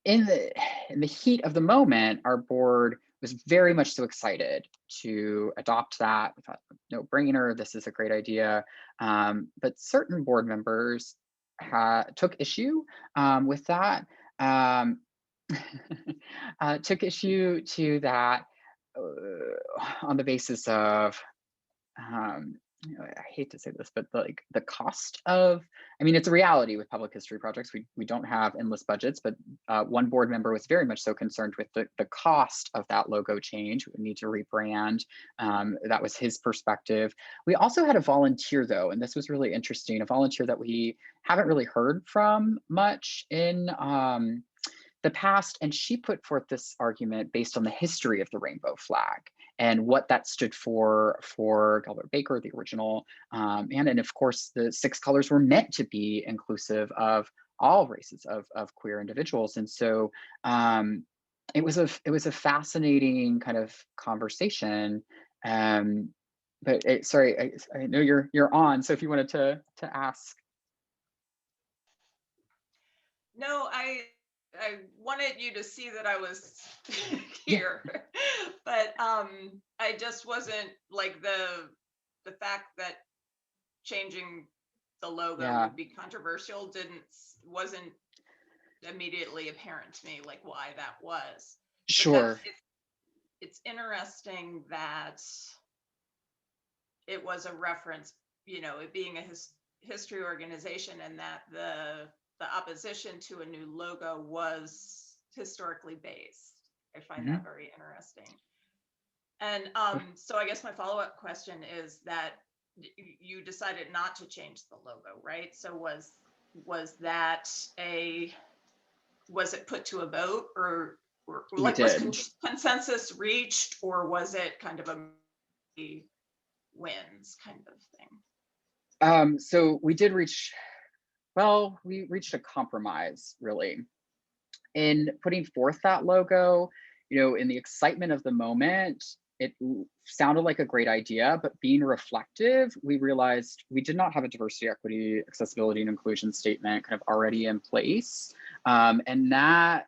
in the heat of the moment, our board was very much so excited to adopt that. We thought, no brainer, this is a great idea. But certain board members took issue with that. Took issue to that on the basis of, I hate to say this, but the cost of, I mean, it's a reality with public history projects. We don't have endless budgets, but one board member was very much so concerned with the cost of that logo change. We need to rebrand. That was his perspective. We also had a volunteer though, and this was really interesting, a volunteer that we haven't really heard from much in the past, and she put forth this argument based on the history of the rainbow flag and what that stood for Gilbert Baker, the original, and of course the 6 colors were meant to be inclusive of all races of queer individuals. And so it was a fascinating kind of conversation. But sorry, I know you're on, so if you wanted to ask. No, I wanted you to see that I was here, but I just wasn't like the fact that changing the logo would be controversial wasn't immediately apparent to me, like why that was. Sure. It's interesting that it was a reference, it being a history organization, and that the opposition to a new logo was historically based. I find that very interesting. And so I guess my follow-up question is that you decided not to change the logo, right? So was it put to a vote, or like was consensus reached, or was it kind of a wins kind of thing? So we did reach, well, we reached a compromise really in putting forth that logo. In the excitement of the moment, it sounded like a great idea, but being reflective, we realized we did not have a diversity, equity, accessibility, and inclusion statement kind of already in place. And that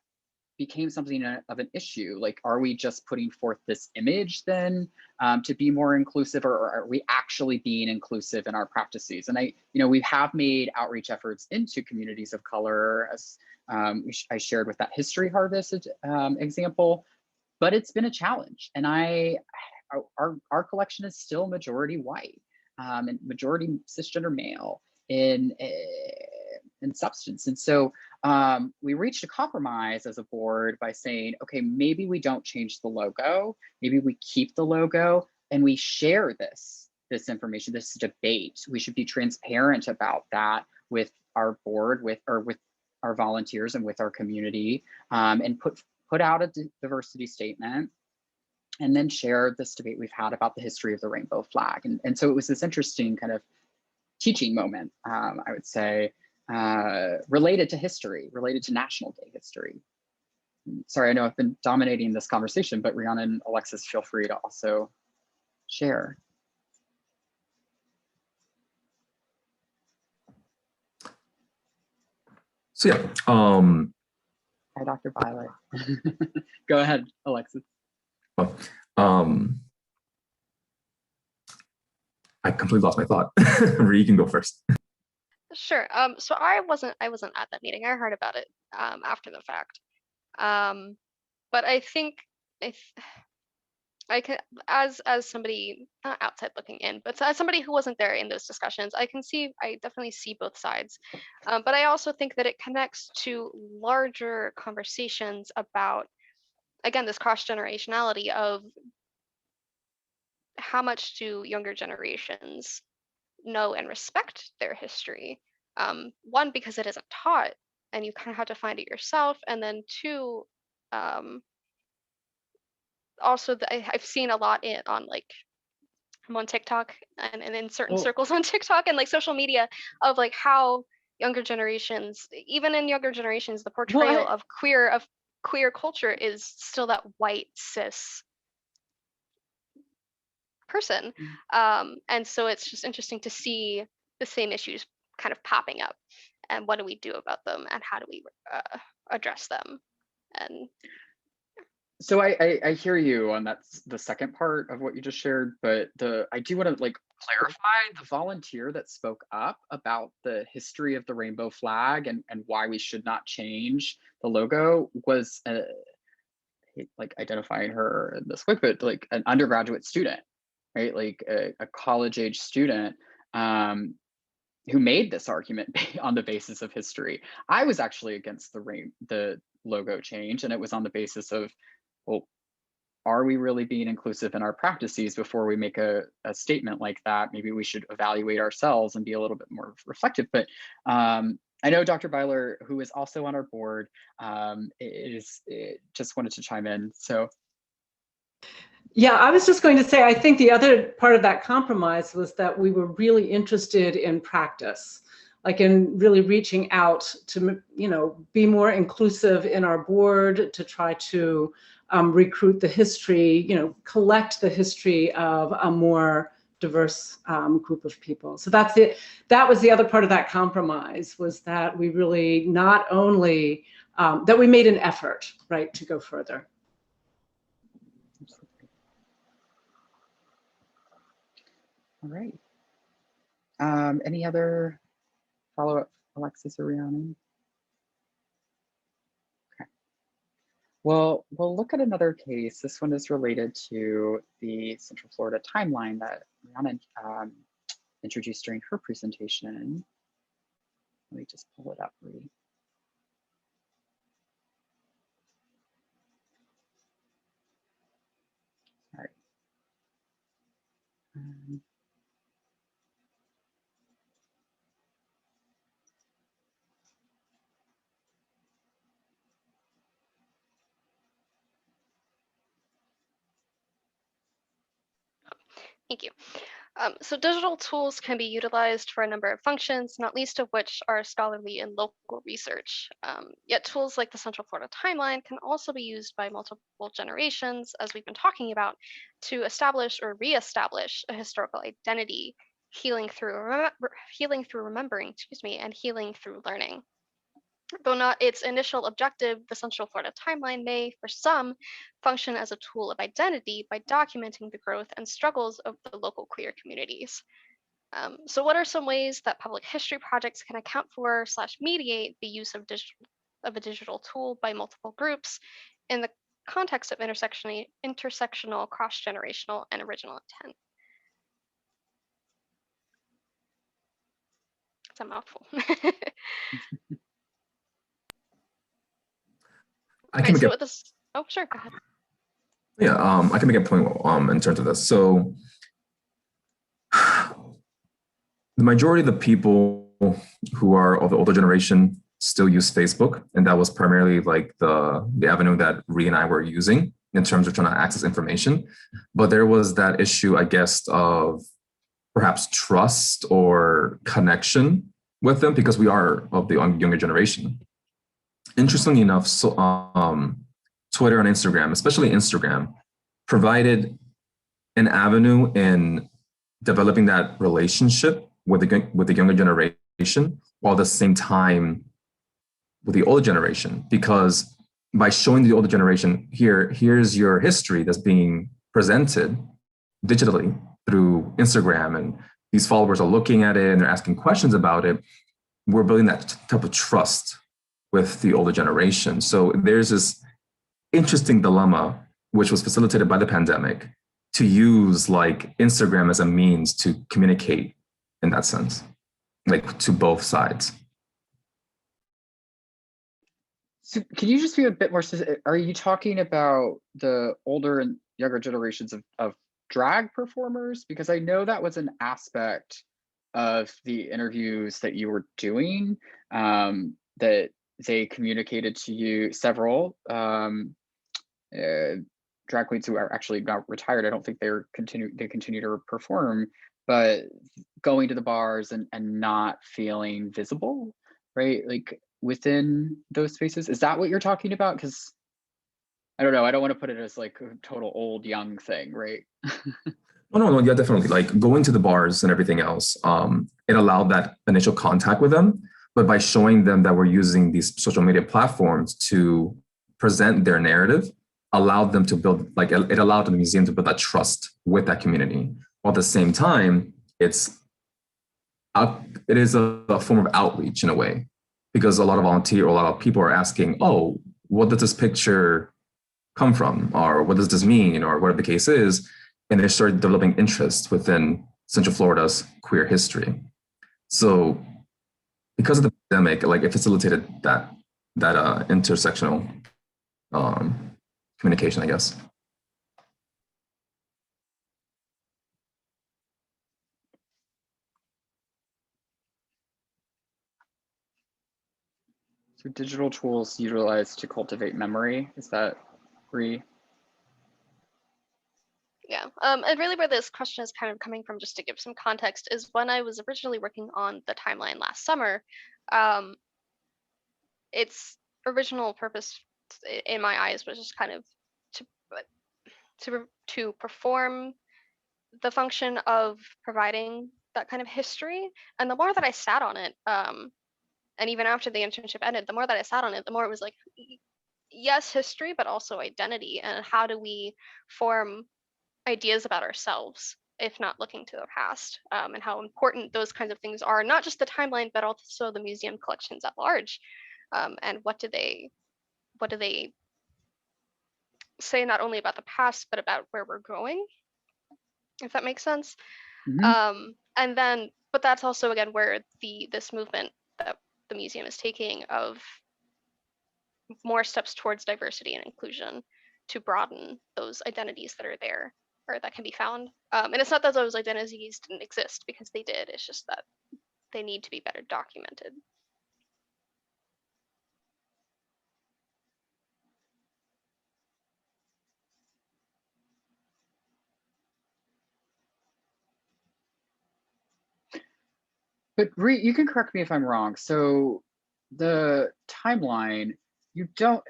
became something of an issue. Like, are we just putting forth this image then to be more inclusive, or are we actually being inclusive in our practices? And we have made outreach efforts into communities of color, as I shared with that History Harvest example, but it's been a challenge. And our collection is still majority white and majority cisgender male in substance. And so we reached a compromise as a board by saying, okay, maybe we don't change the logo, maybe we keep the logo and we share this information, this debate. We should be transparent about that with our board, with our volunteers and with our community, and put out a diversity statement, and then share this debate we've had about the history of the rainbow flag. And so it was this interesting kind of teaching moment, I would say, related to history, related to National Day history. Sorry, I know I've been dominating this conversation, but Rihanna and Alexis, feel free to also share. So yeah. Hi, Dr. Violet. Go ahead, Alexis. I completely lost my thought. Rhea, you can go first. Sure. So I wasn't at that meeting. I heard about it after the fact. But I think I can, as somebody not outside looking in, but as somebody who wasn't there in those discussions, I definitely see both sides. But I also think that it connects to larger conversations about, again, this cross-generationality of how much do younger generations know and respect their history. One, because it isn't taught and you kind of have to find it yourself. And then two, also I've seen a lot on like, I'm on TikTok and in certain circles on TikTok and like social media of like how younger generations, even in younger generations, the portrayal of queer culture is still that white cis person. And so it's just interesting to see the same issues kind of popping up. and what do we do about them, and how do we address them? And so I hear you on the second part of what you just shared, but I do want to like clarify the volunteer that spoke up about the history of the rainbow flag and why we should not change the logo was like identifying her in this quick, but like an undergraduate student, right? Like a college age student who made this argument on the basis of history. I was actually against the logo change, and it was on the basis of, well, are we really being inclusive in our practices before we make a statement like that? Maybe we should evaluate ourselves and be a little bit more reflective. But I know Dr. Byler, who is also on our board, just wanted to chime in. So. Yeah, I was just going to say, I think the other part of that compromise was that we were really interested in practice, like in really reaching out to, be more inclusive in our board, to try to recruit the history, collect the history of a more diverse group of people. So that's it. That was the other part of that compromise, was that we really not only, that we made an effort, right, to go further. All right. Any other follow-up, Alexis or Rhiannon? Okay. Well, we'll look at another case. This one is related to the Central Florida timeline that Rhiannon introduced during her presentation. Let me just pull it up, Rhi. Sorry. thank you. So digital tools can be utilized for a number of functions, not least of which are scholarly and local research. Yet tools like the Central Florida Timeline can also be used by multiple generations, as we've been talking about, to establish or reestablish a historical identity, healing through remembering, and healing through learning. Though not its initial objective, the Central Florida Timeline may, for some, function as a tool of identity by documenting the growth and struggles of the local queer communities. So what are some ways that public history projects can account for / mediate the use of a digital tool by multiple groups in the context of intersectional, cross-generational, and original intent? It's a mouthful. I can make Oh, sure, go ahead. Yeah, I can make a point in terms of this. So the majority of the people who are of the older generation still use Facebook, and that was primarily like the avenue that Rhi and I were using in terms of trying to access information. But there was that issue, I guess, of perhaps trust or connection with them because we are of the younger generation. Interestingly enough, so Twitter and Instagram, especially Instagram, provided an avenue in developing that relationship with the younger generation, while at the same time with the older generation. Because by showing the older generation, here's your history that's being presented digitally through Instagram, and these followers are looking at it and they're asking questions about it, we're building that type of trust with the older generation. So there's this interesting dilemma, which was facilitated by the pandemic, to use like Instagram as a means to communicate in that sense, like to both sides. So can you just be a bit more specific? Are you talking about the older and younger generations of drag performers? Because I know that was an aspect of the interviews that you were doing, that they communicated to you several drag queens who are actually now retired. I don't think they continue to perform, but going to the bars and not feeling visible, right? Like within those spaces. Is that what you're talking about? Because I don't know. I don't want to put it as like a total old young thing, right? Oh, no, yeah, definitely. Like going to the bars and everything else, it allowed that initial contact with them. but by showing them that we're using these social media platforms to present their narrative, allowed them to build, like it allowed the museum to build that trust with that community. While at the same time, it is a form of outreach in a way, because a lot of volunteers or a lot of people are asking, oh, what does this picture come from? Or what does this mean? Or whatever the case is. And they started developing interest within Central Florida's queer history. So because of the pandemic, like it facilitated that intersectional communication, I guess. So digital tools utilized to cultivate memory, is that Bree? Yeah, and really where this question is kind of coming from, just to give some context, is when I was originally working on the timeline last summer, its original purpose in my eyes was just kind of to perform the function of providing that kind of history. And the more that I sat on it, and even after the internship ended, the more that I sat on it, the more it was like, yes, history, but also identity. And how do we form ideas about ourselves if not looking to the past, and how important those kinds of things are, not just the timeline, but also the museum collections at large. And what do they say, not only about the past, but about where we're going, if that makes sense. Mm-hmm. And then, but that's also again where this movement that the museum is taking of more steps towards diversity and inclusion to broaden those identities that are there or that can be found. And it's not that those identities didn't exist, because they did. It's just that they need to be better documented. But Bree, you can correct me if I'm wrong. So the timeline, you don't,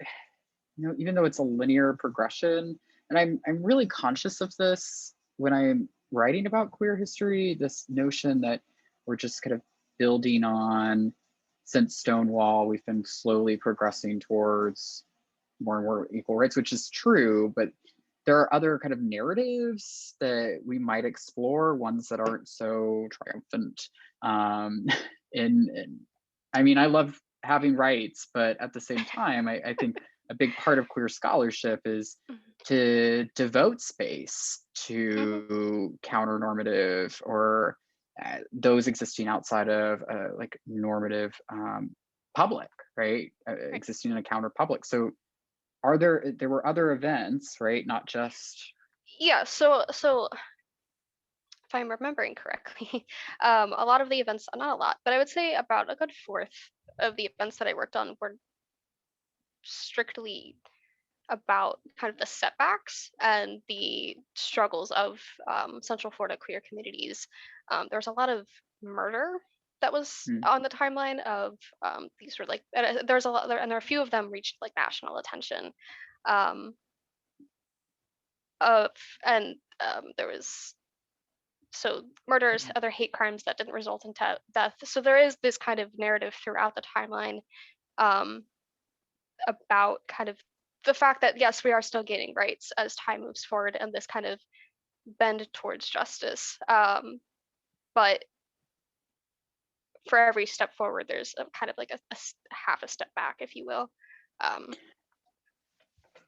even though it's a linear progression, and I'm really conscious of this when I'm writing about queer history, this notion that we're just kind of building on, since Stonewall, we've been slowly progressing towards more and more equal rights, which is true, but there are other kind of narratives that we might explore, ones that aren't so triumphant. I mean, I love having rights, but at the same time, I think a big part of queer scholarship is to devote space to counter-normative or those existing outside of like normative public, right? Existing in a counter public. So there were other events, right? Not just. Yeah, so if I'm remembering correctly, a lot of the events, not a lot, but I would say about a good fourth of the events that I worked on were strictly about kind of the setbacks and the struggles of Central Florida queer communities. There was a lot of murder that was on the timeline of these were like, there's a lot there, and there are a few of them reached like national attention. There was murders, other hate crimes that didn't result in death. So there is this kind of narrative throughout the timeline about kind of the fact that yes, we are still gaining rights as time moves forward, and this kind of bend towards justice. But for every step forward, there's a kind of like a half a step back, if you will. And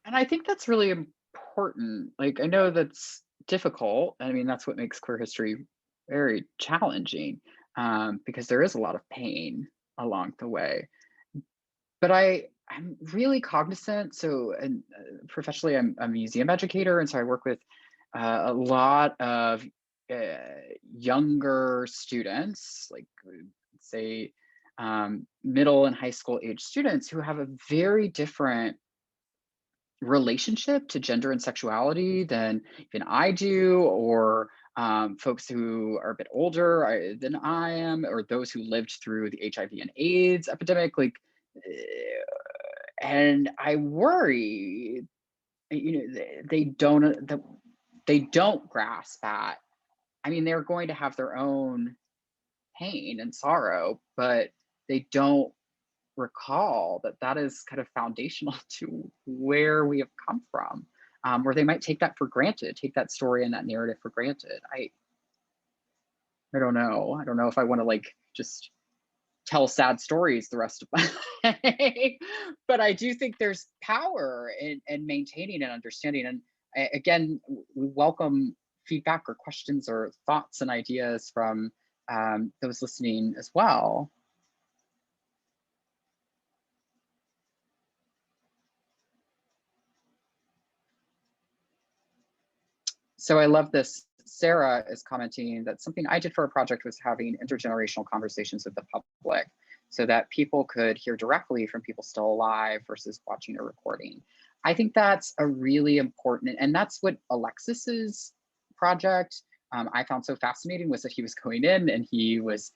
I think that's really important. Like, I know that's difficult. I mean, that's what makes queer history very challenging, because there is a lot of pain along the way. But I'm really cognizant. So, and professionally, I'm a museum educator, and so I work with a lot of younger students, like say middle and high school age students, who have a very different relationship to gender and sexuality than even I do, or folks who are a bit older than I am, or those who lived through the HIV and AIDS epidemic. Like, and I worry, they don't grasp at. I mean, they're going to have their own pain and sorrow, but they don't recall that that is kind of foundational to where we have come from, or they might take that for granted, take that story and that narrative for granted. I don't know. I don't know if I want to like just tell sad stories the rest of my life, but I do think there's power in maintaining and understanding. And again, we welcome feedback or questions or thoughts and ideas from those listening as well. So I love this. Sarah is commenting that something I did for a project was having intergenerational conversations with the public so that people could hear directly from people still alive versus watching a recording. I think that's a really important, and that's what Alexis's project I found so fascinating, was that he was going in and he was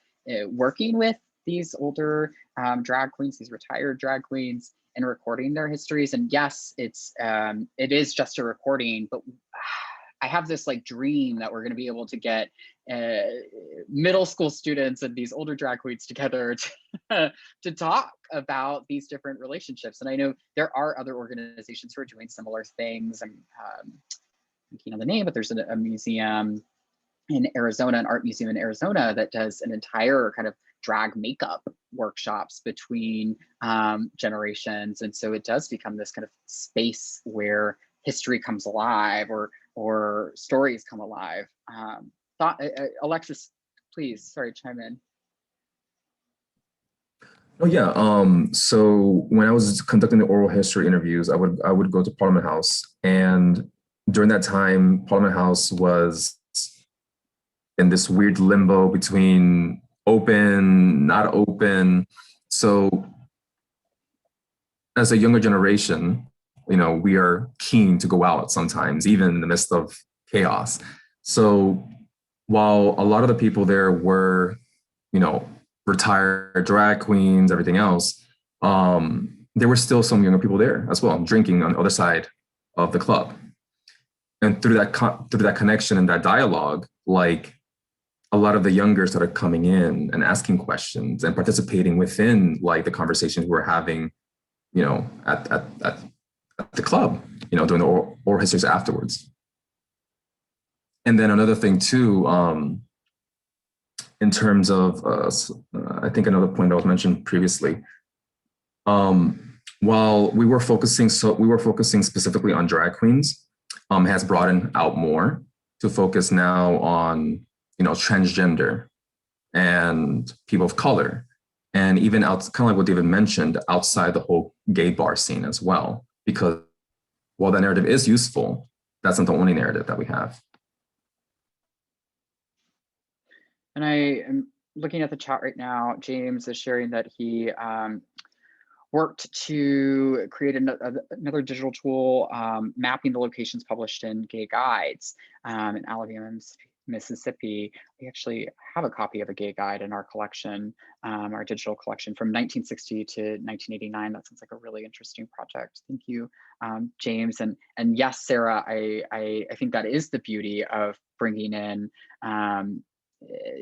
working with these older drag queens, these retired drag queens, and recording their histories. And yes, it is just a recording, but I have this like dream that we're going to be able to get middle school students and these older drag queens together to talk about these different relationships. And I know there are other organizations who are doing similar things. I'm thinking of the name, but there's a museum in Arizona, an art museum in Arizona, that does an entire kind of drag makeup workshops between generations. And so it does become this kind of space where history comes alive, or stories come alive. Alexis, please, sorry, chime in. Oh yeah. So when I was conducting the oral history interviews, I would go to Parliament House, and during that time, Parliament House was in this weird limbo between open, not open. So as a younger generation, you know, we are keen to go out sometimes, even in the midst of chaos. So while a lot of the people there were, you know, retired drag queens, everything else, there were still some younger people there as well, drinking on the other side of the club. And through that connection and that dialogue, like, a lot of the younger started coming in and asking questions and participating within like the conversations we were having, you know, at the club, you know, doing the oral histories afterwards. And then another thing too, in terms of, I think another point that was mentioned previously, while we were focusing specifically on drag queens, has broadened out more to focus now on, you know, transgender and people of color, and even out, kind of like what David mentioned, outside the whole gay bar scene as well. Because while that narrative is useful, that's not the only narrative that we have. And I am looking at the chat right now. James is sharing that he worked to create another digital tool, mapping the locations published in Gay Guides in Alabama, Mississippi. We actually have a copy of a gay guide in our collection, our digital collection from 1960 to 1989. That sounds like a really interesting project. Thank you, James. And yes, Sarah, I think that is the beauty of bringing in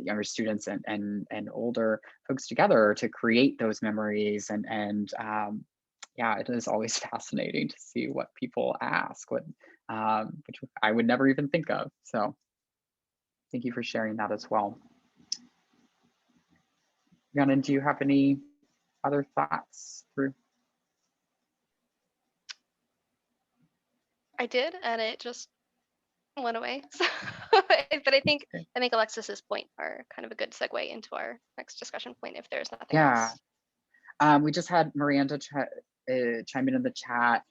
younger students and older folks together to create those memories. And yeah, it is always fascinating to see what people ask, which I would never even think of. So thank you for sharing that as well. Rhiannon, do you have any other thoughts through? I did, and it just went away. So, but I think Alexis's point are kind of a good segue into our next discussion point if there's nothing else. We just had Miranda chime in the chat,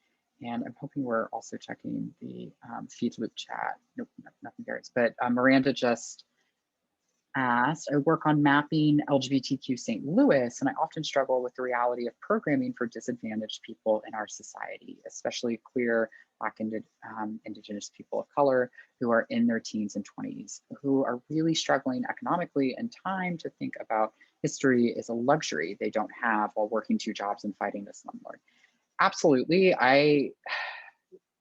and I'm hoping we're also checking the feed loop chat. Nope, nothing there. But Miranda just asked, I work on mapping LGBTQ St. Louis, and I often struggle with the reality of programming for disadvantaged people in our society, especially queer, Black, and Indigenous people of color who are in their teens and 20s, who are really struggling economically, and time to think about history is a luxury they don't have while working 2 jobs and fighting the slumlord. Absolutely.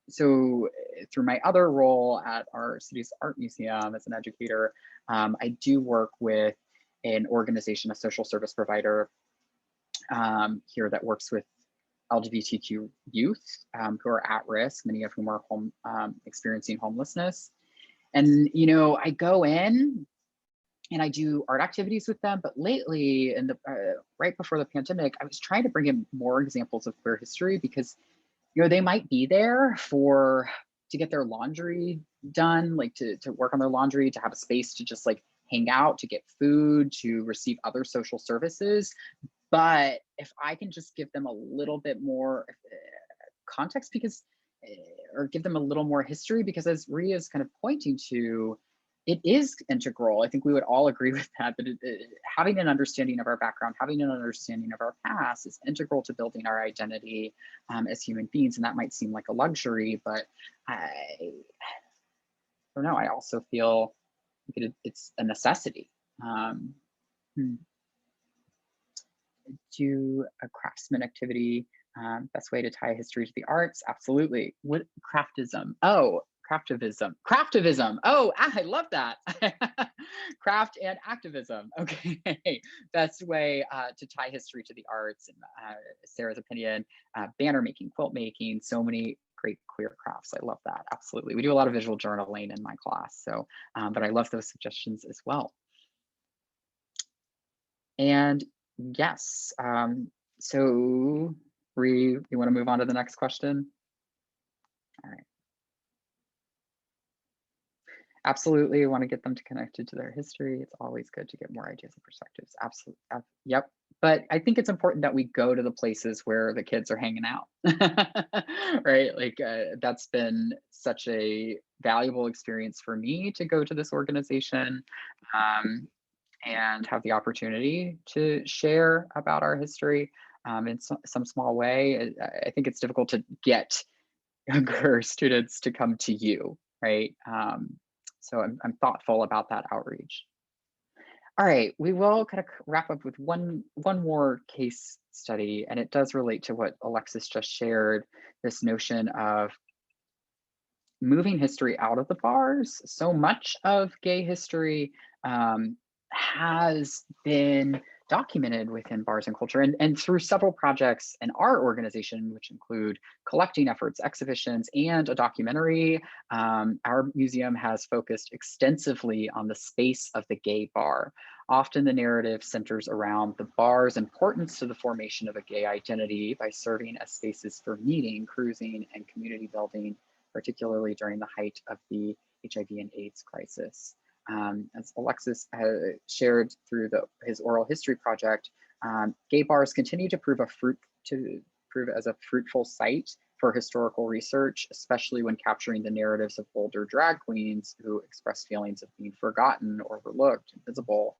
So through my other role at our city's art museum as an educator, I do work with an organization, a social service provider here that works with LGBTQ youth who are at risk, many of whom are experiencing homelessness. And, you know, I go in and I do art activities with them, but lately, in the right before the pandemic, I was trying to bring in more examples of queer history because, you know, they might be there to get their laundry done, like to work on their laundry, to have a space to just like hang out, to get food, to receive other social services. But if I can just give them a little bit more context, because, or give them a little more history, because as Rhea is kind of pointing to, it is integral. I think we would all agree with that, but having an understanding of our background, having an understanding of our past is integral to building our identity as human beings. And that might seem like a luxury, but I don't know, I also feel it's a necessity. Do a craftsman activity, best way to tie history to the arts? Absolutely. What craftism? Oh, craftivism. Oh, I love that. Craft and activism. Okay, best way to tie history to the arts. And Sarah's opinion, banner making, quilt making, so many great queer crafts. I love that. Absolutely. We do a lot of visual journaling in my class. So, but I love those suggestions as well. And yes, so you want to move on to the next question? All right. Absolutely, we want to get them to connected to their history. It's always good to get more ideas and perspectives. Absolutely, yep. But I think it's important that we go to the places where the kids are hanging out, right? Like that's been such a valuable experience for me to go to this organization and have the opportunity to share about our history in some small way. I think it's difficult to get younger students to come to you, right? So I'm thoughtful about that outreach. All right, we will kind of wrap up with one more case study, and it does relate to what Alexis just shared, this notion of moving history out of the bars. So much of gay history has been documented within bars and culture, and through several projects in our organization, which include collecting efforts, exhibitions, and a documentary. Our museum has focused extensively on the space of the gay bar. Often the narrative centers around the bar's importance to the formation of a gay identity by serving as spaces for meeting, cruising, and community building, particularly during the height of the HIV and AIDS crisis. As Alexis shared through his oral history project, gay bars continue to prove as a fruitful site for historical research, especially when capturing the narratives of older drag queens who express feelings of being forgotten or overlooked, invisible.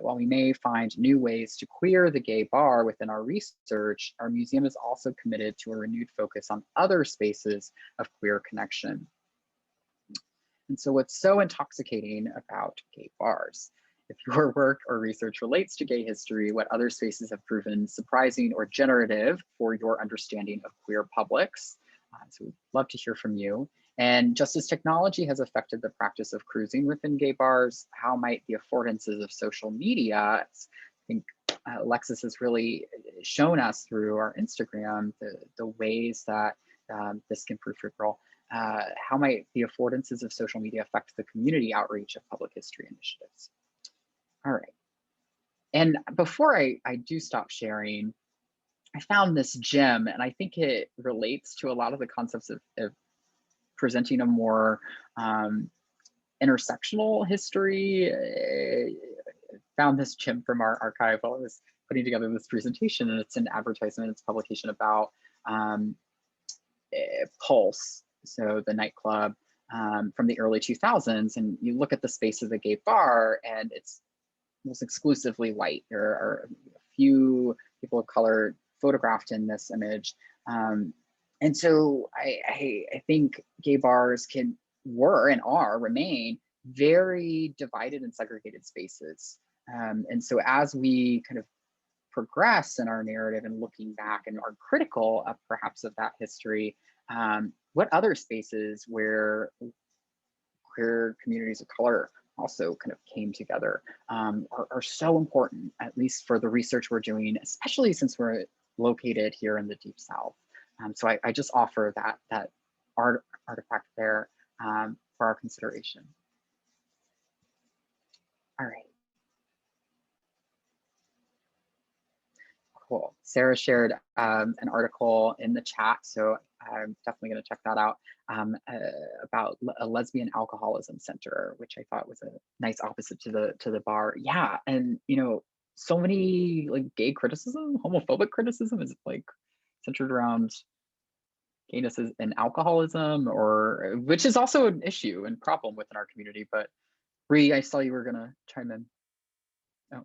While we may find new ways to queer the gay bar within our research, our museum is also committed to a renewed focus on other spaces of queer connection. And so what's so intoxicating about gay bars? If your work or research relates to gay history, what other spaces have proven surprising or generative for your understanding of queer publics? So we'd love to hear from you. And just as technology has affected the practice of cruising within gay bars, how might the affordances of social media, I think Alexis has really shown us through our Instagram, the ways that this can prove fruitful. How might the affordances of social media affect the community outreach of public history initiatives? All right. And before I do stop sharing, I found this gem, and I think it relates to a lot of the concepts of presenting a more intersectional history. Found this gem from our archive while I was putting together this presentation, and it's an advertisement, it's a publication about Pulse, so the nightclub from the early 2000s, and you look at the space of the gay bar and it's almost exclusively white. There are a few people of color photographed in this image. And so I think gay bars remain very divided and segregated spaces. And so as we kind of progress in our narrative and looking back and are critical of perhaps of that history, what other spaces where queer communities of color also kind of came together are so important, at least for the research we're doing, especially since we're located here in the Deep South. So I just offer that artifact there for our consideration. All right. Cool. Sarah shared an article in the chat, so I'm definitely going to check that out, about a lesbian alcoholism center, which I thought was a nice opposite to the bar. Yeah, and so many like gay criticism, homophobic criticism is like centered around gayness and alcoholism, or which is also an issue and problem within our community. But Bree, I saw you were gonna chime in. Oh.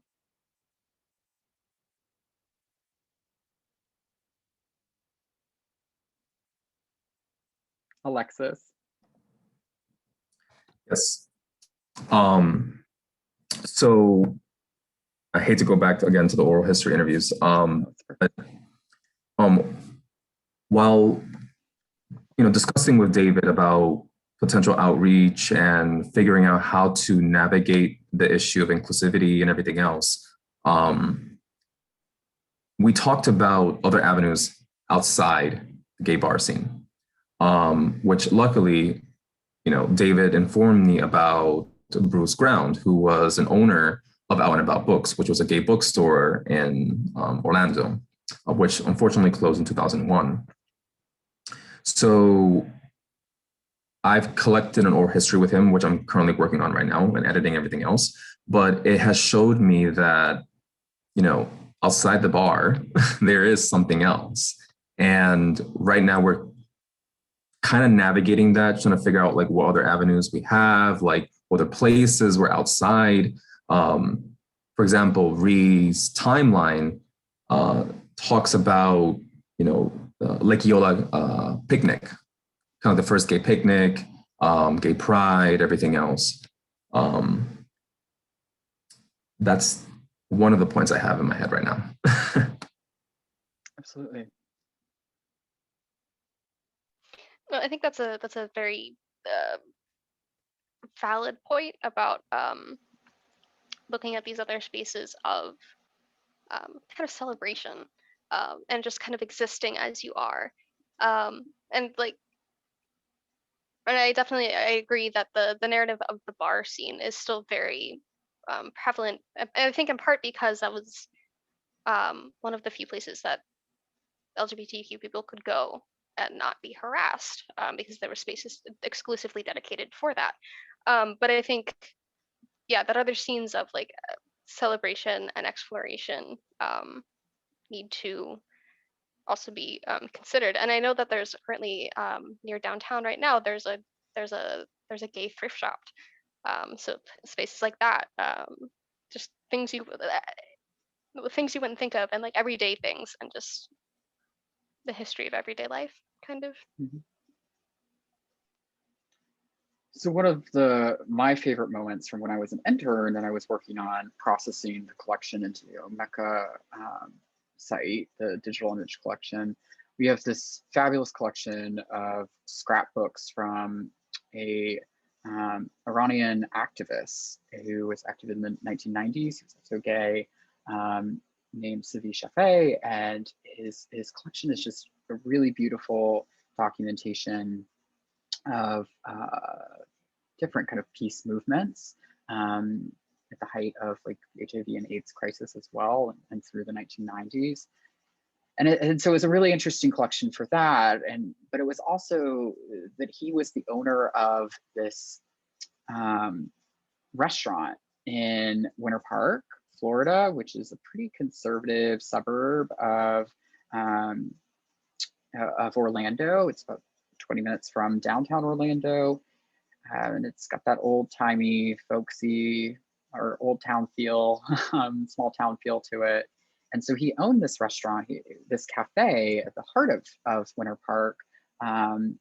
Alexis. Yes. So I hate to go back again to the oral history interviews. But while discussing with David about potential outreach and figuring out how to navigate the issue of inclusivity and everything else, we talked about other avenues outside the gay bar scene, which luckily, David informed me about Bruce Ground, who was an owner of Out and About Books, which was a gay bookstore in Orlando, which unfortunately closed in 2001. So I've collected an oral history with him, which I'm currently working on right now and editing everything else. But it has showed me that, outside the bar, there is something else. And right now we're kind of navigating that, trying to figure out like what other avenues we have, like what other places we're outside. For example, Ree's timeline talks about, Lake Eola picnic, kind of the first gay picnic, gay pride, everything else. That's one of the points I have in my head right now. Absolutely. No, I think that's a very valid point about looking at these other spaces of kind of celebration and just kind of existing as you are. And I agree that the narrative of the bar scene is still very prevalent. I think in part because that was one of the few places that LGBTQ people could go and not be harassed because there were spaces exclusively dedicated for that. But I think, that other scenes of like celebration and exploration need to also be considered. And I know that there's currently near downtown right now, there's a gay thrift shop. So spaces like that, just things you wouldn't think of, and like everyday things, and just the history of everyday life, kind of. Mm-hmm. So one of my favorite moments from when I was an intern and I was working on processing the collection into the Omeka site, the digital image collection, we have this fabulous collection of scrapbooks from a Iranian activist who was active in the 1990s. He was also gay, named Savi Shafei, and his collection is just a really beautiful documentation of different kind of peace movements at the height of like the HIV and AIDS crisis as well, and through the 1990s. And so it was a really interesting collection for that. But it was also that he was the owner of this restaurant in Winter Park, Florida, which is a pretty conservative suburb of Orlando. It's about 20 minutes from downtown Orlando. And it's got that old-timey, folksy, or old town feel, small town feel to it. And so he owned this restaurant, this cafe at the heart of Winter Park. And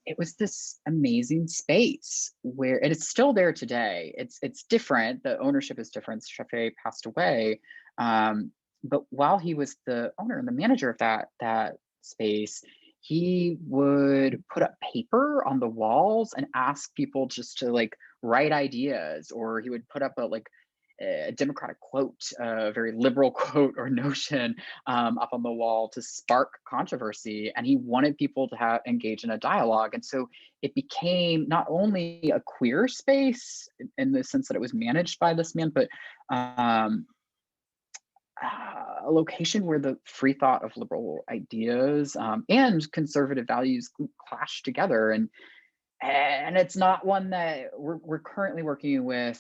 it was this amazing space where, and it's still there today. It's different, the ownership is different. Shafei passed away. But while he was the owner and the manager of that space, he would put up paper on the walls and ask people just to like write ideas, or he would put up a democratic quote, a very liberal quote or notion up on the wall to spark controversy. And he wanted people to engage in a dialogue. And so it became not only a queer space in the sense that it was managed by this man, but a location where the free thought of liberal ideas and conservative values clash together. And it's not one that we're currently working with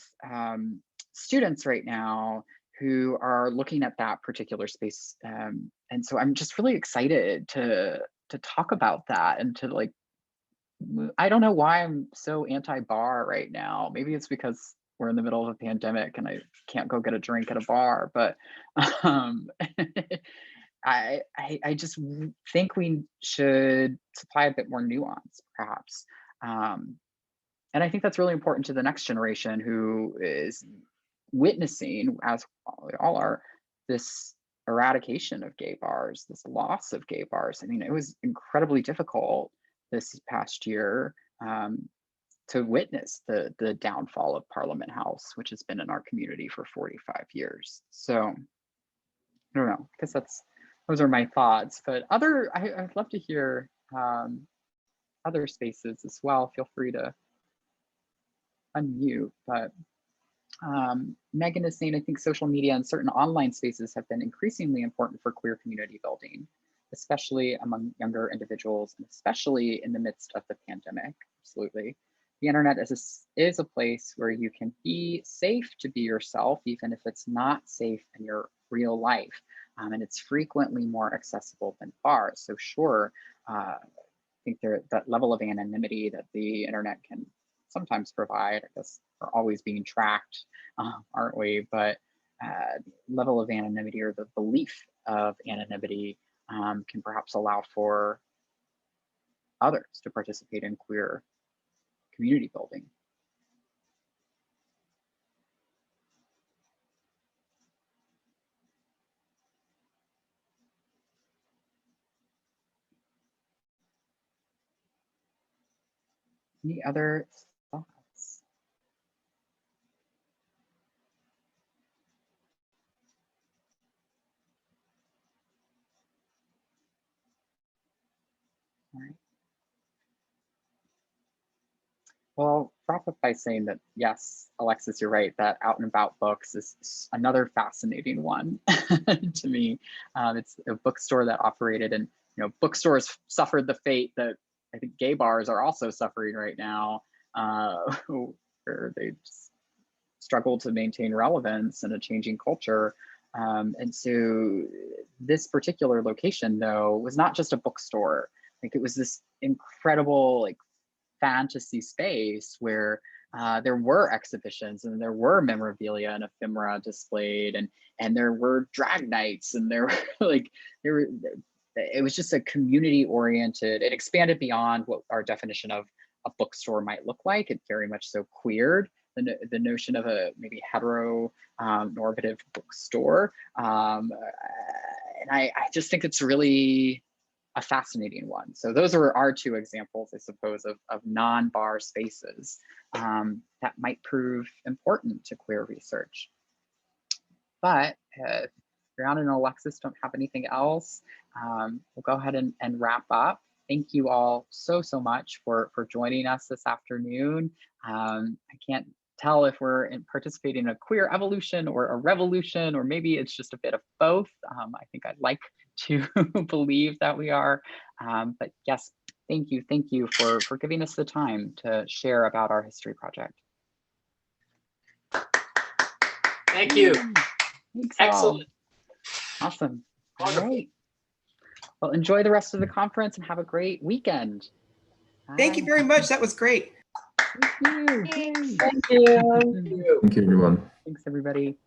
students right now who are looking at that particular space. And so I'm just really excited to talk about that and to like, I don't know why I'm so anti-bar right now. Maybe it's because we're in the middle of a pandemic and I can't go get a drink at a bar, but I just think we should supply a bit more nuance, perhaps. And I think that's really important to the next generation who is witnessing, as we all are, this eradication of gay bars, this loss of gay bars. I mean, it was incredibly difficult this past year to witness the downfall of Parliament House, which has been in our community for 45 years. So I don't know, I guess those are my thoughts, but I'd love to hear other spaces as well. Feel free to unmute, but Megan is saying, I think social media and certain online spaces have been increasingly important for queer community building, especially among younger individuals, and especially in the midst of the pandemic. Absolutely. The internet is a place where you can be safe to be yourself, even if it's not safe in your real life. And it's frequently more accessible than bars. So sure, I think that level of anonymity that the internet can sometimes provide, I guess we're always being tracked, aren't we? But level of anonymity, or the belief of anonymity, can perhaps allow for others to participate in queer community building. Any other thoughts? All right. Well, I'll wrap up by saying that, yes, Alexis, you're right, that Out and About Books is another fascinating one to me. It's a bookstore that operated, and bookstores suffered the fate that I think gay bars are also suffering right now, where they just struggle to maintain relevance in a changing culture. And so this particular location, though, was not just a bookstore. Like, it was this incredible, like, fantasy space where there were exhibitions and there were memorabilia and ephemera displayed, and there were drag nights, and there were it was just a community oriented. It expanded beyond what our definition of a bookstore might look like. It very much so queered the notion of a maybe hetero normative bookstore. And I just think it's really a fascinating one. So those are our two examples, I suppose, of non-bar spaces that might prove important to queer research. But if Brianna and Alexis don't have anything else, we'll go ahead and wrap up. Thank you all so much for joining us this afternoon. I can't tell if we're participating in a queer evolution or a revolution, or maybe it's just a bit of both. I think I'd like to believe that we are, but yes, thank you for giving us the time to share about our history project. Thank you. Thanks. Excellent. All. Awesome. Wonderful. All right. Well, enjoy the rest of the conference and have a great weekend. Bye. Thank you very much. That was great. Thank you. Thank you. Thank you, everyone. Thanks, everybody.